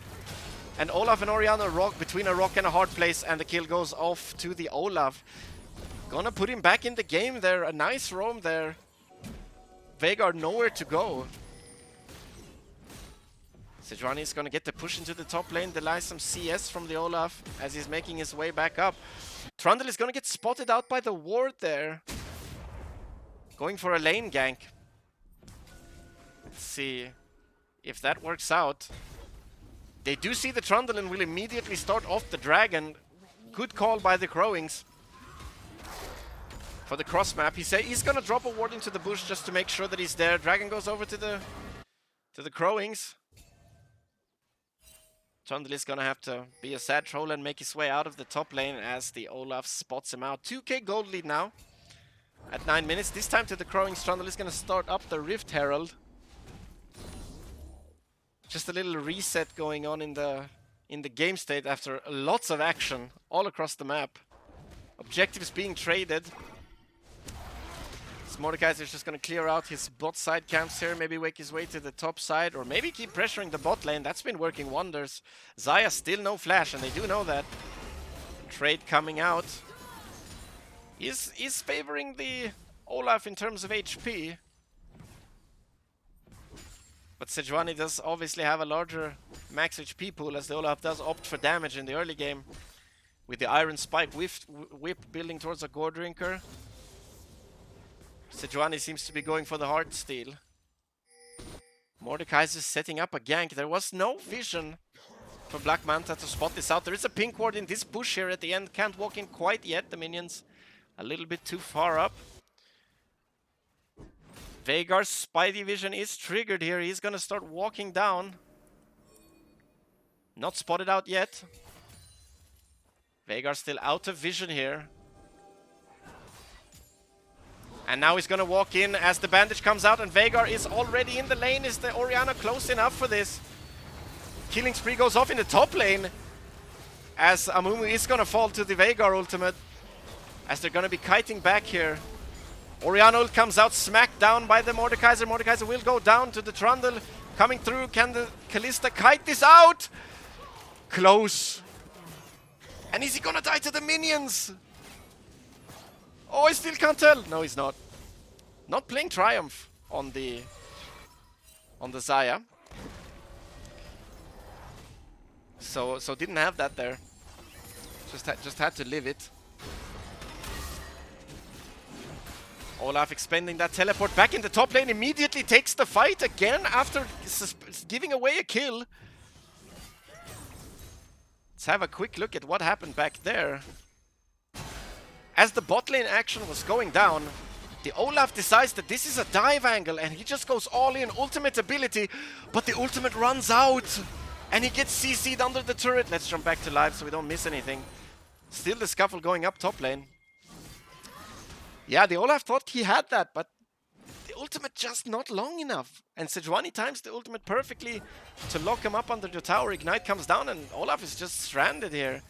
and Olaf, and Orianna rock between a rock and a hard place. And the kill goes off to the Olaf. Gonna put him back in the game there. A nice roam there. Veigar nowhere to go. Sejuani is going to get the push into the top lane. There lies some CS from the Olaf as he's making his way back up. Trundle is going to get spotted out by the ward there. Going for a lane gank. Let's see if that works out. They do see the Trundle and will immediately start off the dragon. Good call by the Crowings. For the cross map, he's going to drop a ward into the bush just to make sure that he's there. Dragon goes over to the Crowings. Trundle is gonna have to be a sad troll and make his way out of the top lane as the Olaf spots him out. 2k gold lead now at 9 minutes. This time to the Crowings. Trundle is gonna start up the Rift Herald. Just a little reset going on in the game state after lots of action all across the map. Objectives being traded. Mordekaiser is just going to clear out his bot side camps here, maybe wake his way to the top side, or maybe keep pressuring the bot lane. That's been working wonders. Xayah still no flash, and they do know that. Trade coming out. Is favoring the Olaf in terms of HP. But Sejuani does obviously have a larger max HP pool, as the Olaf does opt for damage in the early game. With the Iron Spike whip building towards a Gore Drinker. Sejuani seems to be going for the Heart Steal. Mordekaiser setting up a gank. There was no vision for Black Manta to spot this out. There is a pink ward in this bush here at the end. Can't walk in quite yet. The minions a little bit too far up. Veigar's Spidey vision is triggered here. He's gonna start walking down. Not spotted out yet. Veigar still out of vision here. And now he's gonna walk in as the bandage comes out, and Veigar is already in the lane. Is the Orianna close enough for this? Killing spree goes off in the top lane as Amumu is gonna fall to the Veigar ultimate, as they're gonna be kiting back here. Orianna ult comes out, smacked down by the Mordekaiser. Mordekaiser will go down to the Trundle. Coming through, can the Kalista kite this out? Close. And is he gonna die to the minions? Oh, I still can't tell. No, he's not. Not playing Triumph on the Xayah. So didn't have that there. Just had to live it. Olaf expending that teleport back in the top lane, immediately takes the fight again after giving away a kill. Let's have a quick look at what happened back there. As the bot lane action was going down, the Olaf decides that this is a dive angle and he just goes all in, ultimate ability, but the ultimate runs out and he gets CC'd under the turret. Let's jump back to live so we don't miss anything. Still the scuffle going up top lane. Yeah, the Olaf thought he had that, but the ultimate just not long enough. And Sejuani times the ultimate perfectly to lock him up under the tower. Ignite comes down and Olaf is just stranded here.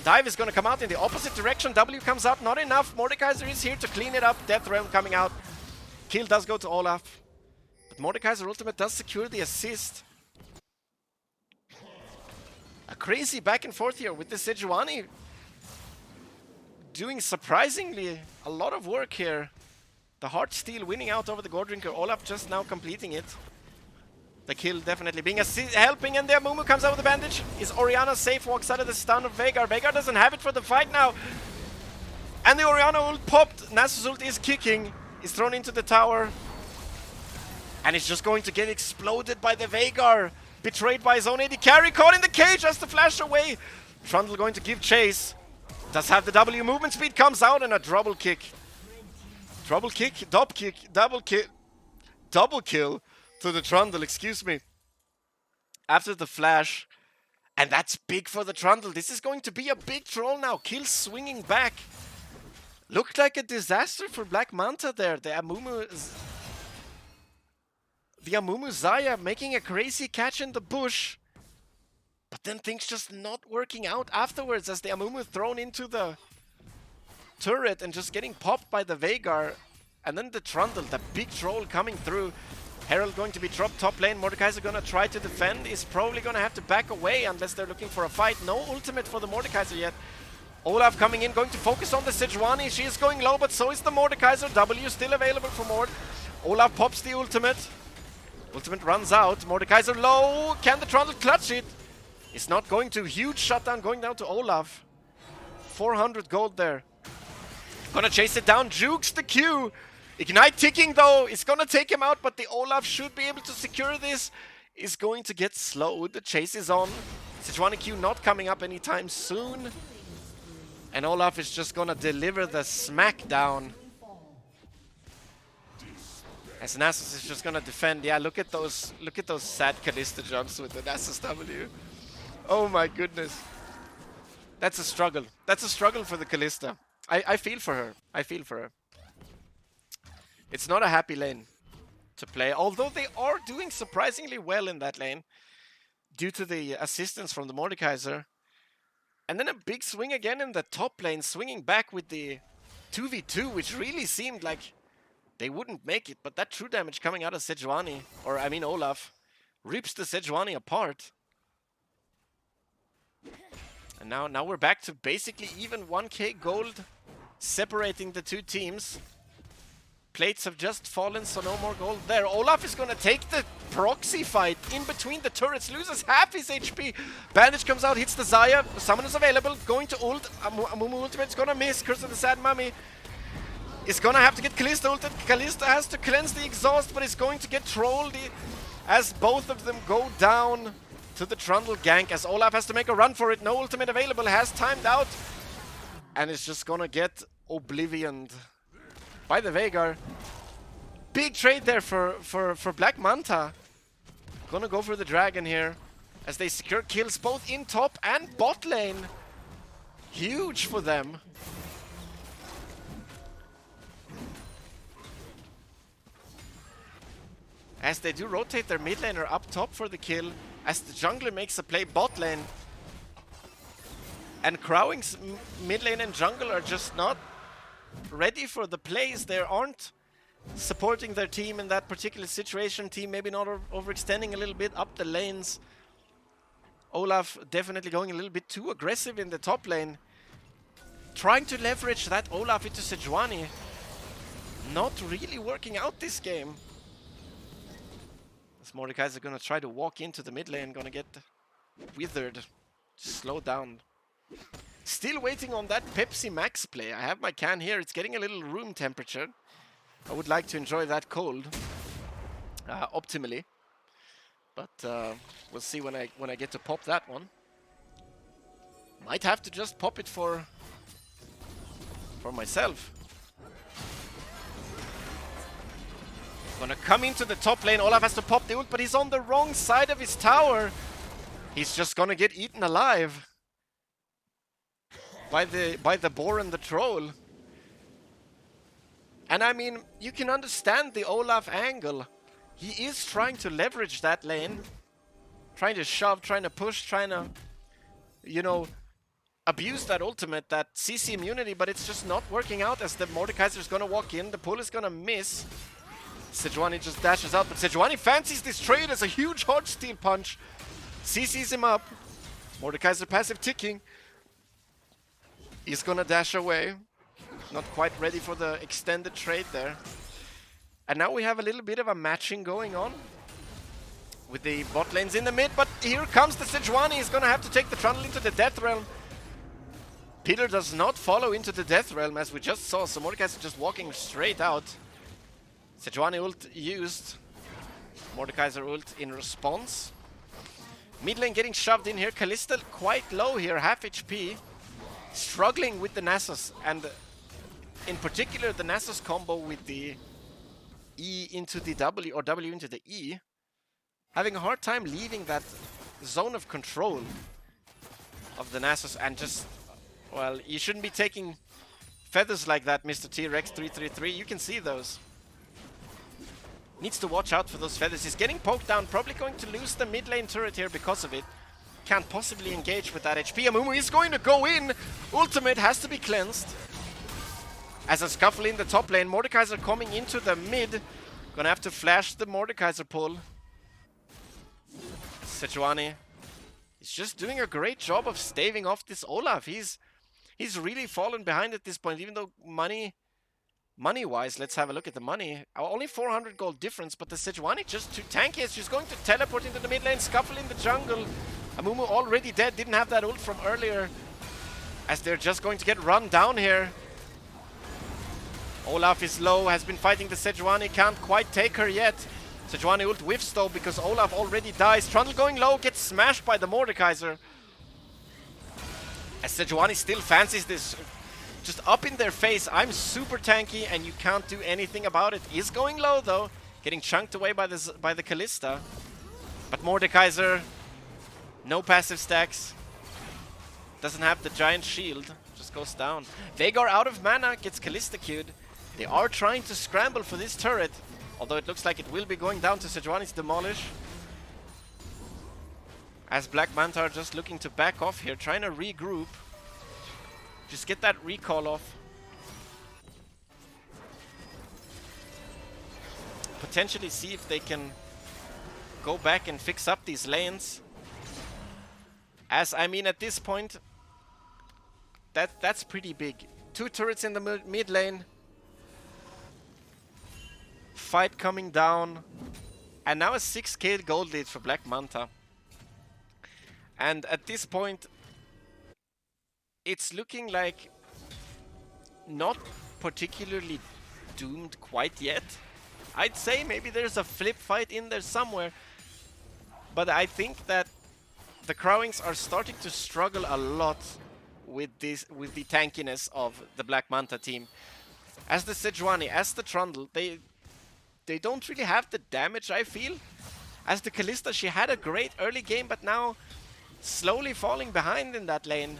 Dive is going to come out in the opposite direction. W comes out, not enough. Mordekaiser is here to clean it up. Death Realm coming out. Kill does go to Olaf. But Mordekaiser ultimate does secure the assist. A crazy back and forth here with the Sejuani doing surprisingly a lot of work here. The Heartsteel winning out over the Goredrinker. Olaf just now completing it. The kill definitely being helping, and there Mumu comes out with the bandage. Is Orianna safe? Walks out of the stun of Veigar. Veigar doesn't have it for the fight now. And the Orianna ult popped. Nasus ult is kicking. Is thrown into the tower. And it's just going to get exploded by the Veigar. Betrayed by his own AD carry. Caught in the cage, has to flash away. Trundle going to give chase. Does have the W movement speed, comes out and a double kick. Double kick, double kill to the Trundle, excuse me. After the flash. And that's big for the Trundle. This is going to be a big troll now. Kill swinging back. Looked like a disaster for Black Manta there. The Amumu Xayah making a crazy catch in the bush. But then things just not working out afterwards as the Amumu thrown into the turret and just getting popped by the Veigar. And then the Trundle, the big troll coming through. Herald going to be dropped top lane. Mordekaiser gonna try to defend. Is probably gonna have to back away unless they're looking for a fight. No ultimate for the Mordekaiser yet. Olaf coming in, going to focus on the Sejuani. She is going low, but so is the Mordekaiser. W still available for Mord. Olaf pops the ultimate. Ultimate runs out. Mordekaiser low. Can the Trundle clutch it? It's not going to. Huge shutdown going down to Olaf. 400 gold there. Gonna chase it down. Jukes the Q. Ignite ticking though. It's gonna take him out, but the Olaf should be able to secure this. Is going to get slowed. The chase is on. Sejuani Q not coming up anytime soon. And Olaf is just gonna deliver the smackdown. As Nasus is just gonna defend. Yeah, look at those sad Kalista jumps with the Nasus W. Oh my goodness. That's a struggle. That's a struggle for the Kalista. I feel for her. I feel for her. It's not a happy lane to play, although they are doing surprisingly well in that lane due to the assistance from the Mordekaiser. And then a big swing again in the top lane, swinging back with the 2v2, which really seemed like they wouldn't make it. But that true damage coming out of Sejuani, or I mean Olaf, rips the Sejuani apart. And now we're back to basically even 1k gold separating the two teams. Plates have just fallen, so no more gold there. Olaf is gonna take the proxy fight in between the turrets, loses half his HP. Bandage comes out, hits the Xayah. Summon is available, going to ult. Amumu ultimate's gonna miss. Curse of the Sad Mummy is gonna have to get Kalista ulted. Kalista has to cleanse the exhaust, but is going to get trolled as both of them go down to the Trundle gank, as Olaf has to make a run for it. No ultimate available, has timed out, and is just gonna get oblivioned by the Veigar. Big trade there for Black Manta. Gonna go for the dragon here as they secure kills both in top and bot lane. Huge for them. As they do rotate their mid laner up top for the kill, as the jungler makes a play bot lane. And Crowings mid lane and jungle are just not ready for the plays. They aren't supporting their team in that particular situation. Team maybe not overextending a little bit up the lanes. Olaf definitely going a little bit too aggressive in the top lane. Trying to leverage that Olaf into Sejuani. not really working out this game. As Mordekaiser gonna try to walk into the mid lane, gonna get withered. Slow down. Still waiting on that Pepsi Max play. I have my can here. It's getting a little room temperature. I would like to enjoy that cold, optimally. But we'll see when I get to pop that one. Might have to just pop it for myself. Gonna come into the top lane. Olaf has to pop the ult, but he's on the wrong side of his tower. He's just gonna get eaten alive by the boar and the troll. And I mean, you can understand the Olaf angle. He is trying to leverage that lane, trying to shove, trying to push, trying to, you know, abuse that ultimate, that CC immunity, but it's just not working out as the Mordekaiser is gonna walk in, the pull is gonna miss. Sejuani just dashes out, but Sejuani fancies this trade as a huge Heartsteel punch. CC's him up. Mordekaiser passive ticking. He's gonna dash away. Not quite ready for the extended trade there. And now we have a little bit of a matching going on with the bot lanes in the mid, but here comes the Sejuani. He's gonna have to take the Trundle into the Death Realm. Peter does not follow into the Death Realm as we just saw, so Mordekaiser just walking straight out. Sejuani ult used. Mordekaiser ult in response. Mid lane getting shoved in here. Kalista quite low here, half HP. Struggling with the Nasus, and in particular the Nasus combo with the E into the W or W into the E. Having a hard time leaving that zone of control of the Nasus, and just, well, you shouldn't be taking feathers like that, Mr. T-Rex 333. You can see those. Needs to watch out for those feathers. He's getting poked down, probably going to lose the mid lane turret here because of it. Can't possibly engage with that HP. Amumu is going to go in. Ultimate has to be cleansed. As a scuffle in the top lane, Mordekaiser coming into the mid. Gonna have to flash the Mordekaiser pull. Sejuani is just doing a great job of staving off this Olaf. He's really fallen behind at this point, even though money-wise, let's have a look at the money. Only 400 gold difference, but the Sejuani just too tanky. She's going to teleport into the mid lane, scuffle in the jungle. Amumu already dead, didn't have that ult from earlier, as they're just going to get run down here. Olaf is low, has been fighting the Sejuani, can't quite take her yet. Sejuani ult whiffs though, because Olaf already dies. Trundle going low, gets smashed by the Mordekaiser. As Sejuani still fancies this, just up in their face. I'm super tanky and you can't do anything about it. Is going low though, getting chunked away by the Kalista. But Mordekaiser, no passive stacks, doesn't have the giant shield, just goes down. Veigar out of mana, gets Kalista queued. They are trying to scramble for this turret, although it looks like it will be going down to Sejuani's demolish. As Black Manta are just looking to back off here, trying to regroup. Just get that recall off. Potentially see if they can go back and fix up these lanes. As, I mean, at this point, that's pretty big. 2 turrets in the mid lane. Fight coming down. And now a 6k gold lead for Black Manta. And at this point, it's looking like not particularly doomed quite yet. I'd say maybe there's a flip fight in there somewhere. But I think that the Crowings are starting to struggle a lot with the tankiness of the Black Manta team. As the Sejuani, as the Trundle, they don't really have the damage, I feel. As the Kalista, she had a great early game, but now slowly falling behind in that lane.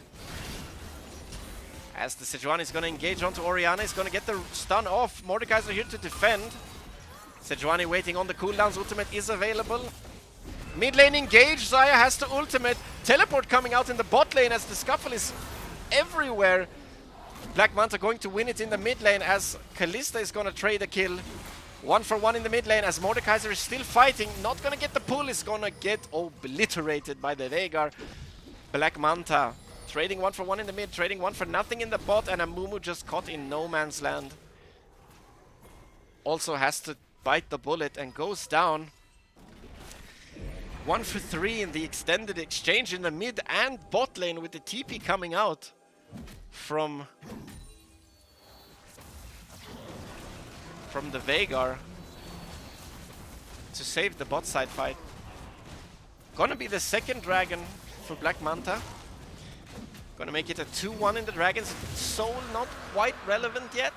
As the Sejuani is going to engage onto Orianna, is going to get the stun off. Mordekaiser here to defend. Sejuani waiting on the cooldowns, ultimate is available. Mid lane engage, Xayah has to ultimate. Teleport coming out in the bot lane as the scuffle is everywhere. Black Manta going to win it in the mid lane as Kalista is going to trade a kill. 1-for-1 in the mid lane as Mordekaiser is still fighting. Not going to get the pull, is going to get obliterated by the Veigar. Black Manta trading 1-for-1 in the mid, trading 1 for nothing in the bot, and Amumu just caught in no man's land. also has to bite the bullet and goes down. 1 for 3 in the extended exchange in the mid and bot lane with the TP coming out from the Veigar to save the bot side fight. Gonna be the second dragon for Black Manta. Gonna make it a 2-1 in the Dragon's Soul, not quite relevant yet.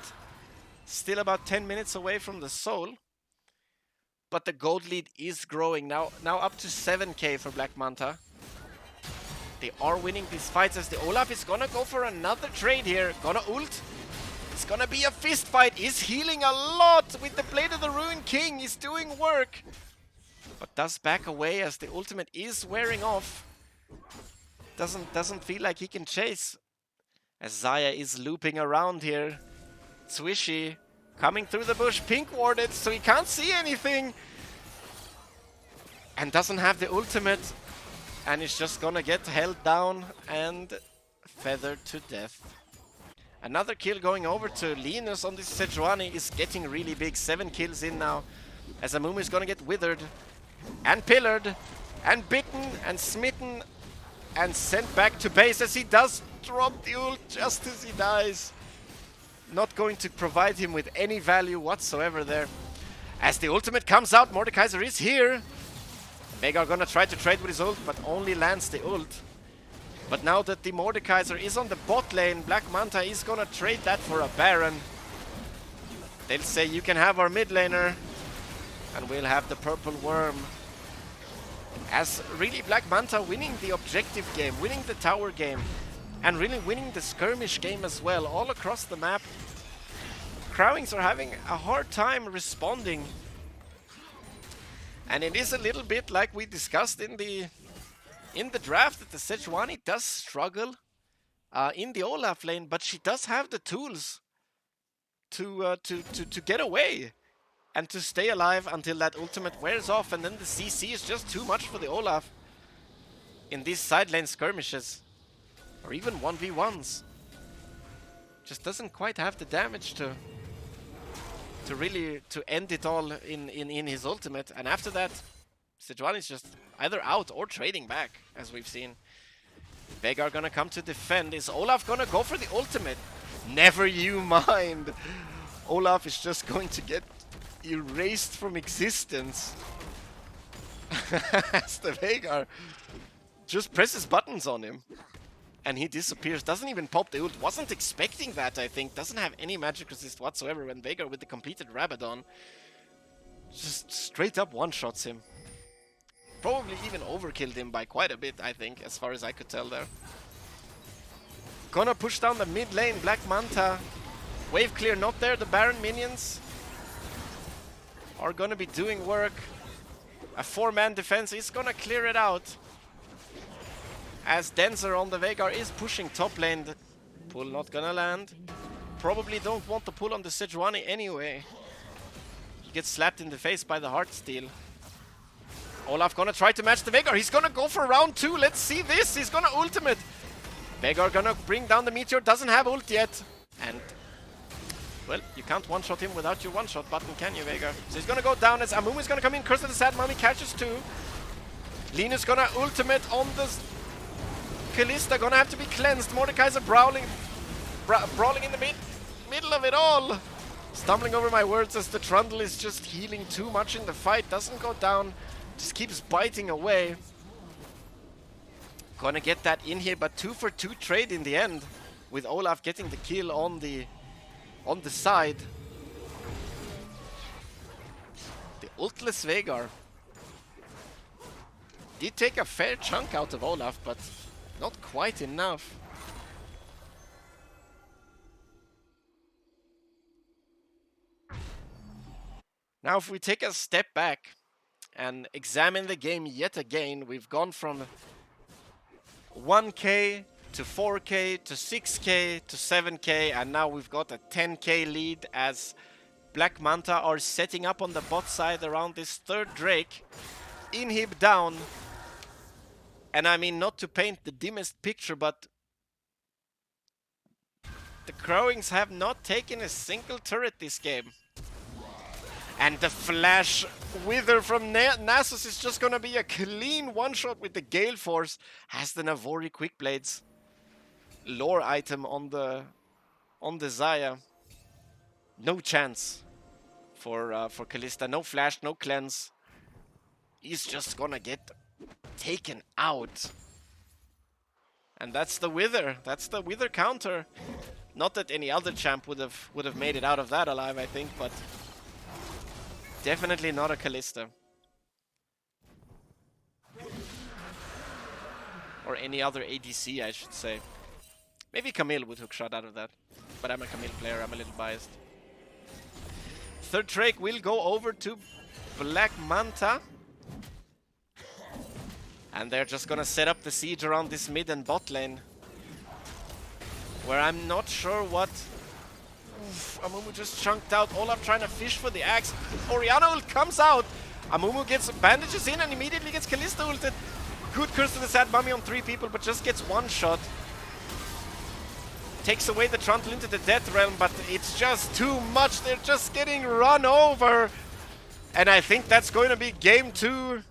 Still about 10 minutes away from the Soul. But the gold lead is growing, now up to 7k for Black Manta. They are winning these fights as the Olaf is gonna go for another trade here. Gonna ult. It's gonna be a fist fight. Is healing a lot with the Blade of the Ruined King. He's doing work. But does back away as the ultimate is wearing off. Doesn't feel like he can chase. As Xayah is looping around here. Swishy coming through the bush, pink warded, so he can't see anything. And doesn't have the ultimate. And is just gonna get held down and feathered to death. Another kill going over to Linus on this Sejuani is getting really big. 7 kills in now. As Amumu is gonna get withered. And pillared. And bitten and smitten. And sent back to base as he does drop the ult just as he dies. Not going to provide him with any value whatsoever there. As the ultimate comes out, Mordekaiser is here. Veigar gonna try to trade with his ult, but only lands the ult. But now that the Mordekaiser is on the bot lane, Black Manta is gonna trade that for a Baron. They'll say, you can have our mid laner, and we'll have the purple worm. As really Black Manta winning the objective game, winning the tower game, and really winning the skirmish game as well, all across the map. Crowings are having a hard time responding. And it is a little bit like we discussed in the draft that the Sejuani does struggle in the Olaf lane, but she does have the tools to get away and to stay alive until that ultimate wears off, and then the CC is just too much for the Olaf in these side lane skirmishes. Or even 1v1s. Just doesn't quite have the damage to really end it all in his ultimate. And after that, Sejuani is just either out or trading back, as we've seen. Veigar gonna come to defend. Is Olaf gonna go for the ultimate? Never you mind. Olaf is just going to get erased from existence. As the Veigar just presses buttons on him. And he disappears, doesn't even pop the ult. Wasn't expecting that, I think. Doesn't have any magic resist whatsoever when Veigar with the completed Rabadon just straight up one-shots him. Probably even overkilled him by quite a bit, I think, as far as I could tell there. Gonna push down the mid lane, Black Manta. Wave clear not there, the Baron minions are gonna be doing work. A 4-man defense is gonna clear it out. As Denzer on the Veigar is pushing top lane. The pull not gonna land. Probably don't want to pull on the Sejuani anyway. He gets slapped in the face by the Heartsteel. Olaf gonna try to match the Veigar. He's gonna go for round 2. Let's see this. He's gonna ultimate. Veigar gonna bring down the Meteor. Doesn't have ult yet. And, well, you can't one-shot him without your one-shot button, can you, Veigar? So he's gonna go down as Amumu is gonna come in. Curse of the Sad Mummy catches 2. Linus gonna ultimate on the Kalista, gonna have to be cleansed. Mordekaiser brawling in the middle of it all. Stumbling over my words as the Trundle is just healing too much in the fight. Doesn't go down, just keeps biting away. Gonna get that in here, but 2 for 2 trade in the end, with Olaf getting the kill on the side. The ultless Veigar did take a fair chunk out of Olaf, but not quite enough. Now if we take a step back and examine the game yet again, we've gone from 1k to 4k to 6k to 7k, and now we've got a 10k lead as Black Manta are setting up on the bot side around this third Drake. Inhib down. And I mean, not to paint the dimmest picture, but the Crowings have not taken a single turret this game. And the flash wither from Nasus is just gonna be a clean one-shot with the Gale Force. Has the Navori Quick Blades lore item on the Xayah. No chance for Kalista. No flash, no cleanse. He's just gonna get taken out. And that's the wither. That's the wither counter. Not that any other champ would have made it out of that alive, I think, but definitely not a Kalista. Or any other ADC, I should say. Maybe Camille would hook shot out of that. But I'm a Camille player, I'm a little biased. Third Drake will go over to Black Manta. And they're just gonna set up the siege around this mid and bot lane. Where I'm not sure what... Oof, Amumu just chunked out. Olaf trying to fish for the axe. Orianna ult comes out. Amumu gets bandages in and immediately gets Kalista ulted. Good curse to the sad mummy on 3 people, but just gets one shot. Takes away the Trundle into the Death Realm, but it's just too much. They're just getting run over. And I think that's going to be game 2.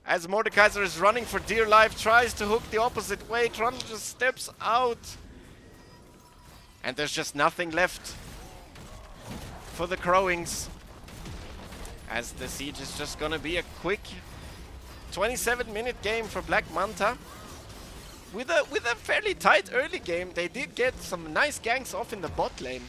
As Mordekaiser is running for dear life, tries to hook the opposite way. Trundle just steps out. And there's just nothing left for the Crowings. As the siege is just gonna be a quick 27-minute game for Black Manta. With a fairly tight early game, they did get some nice ganks off in the bot lane.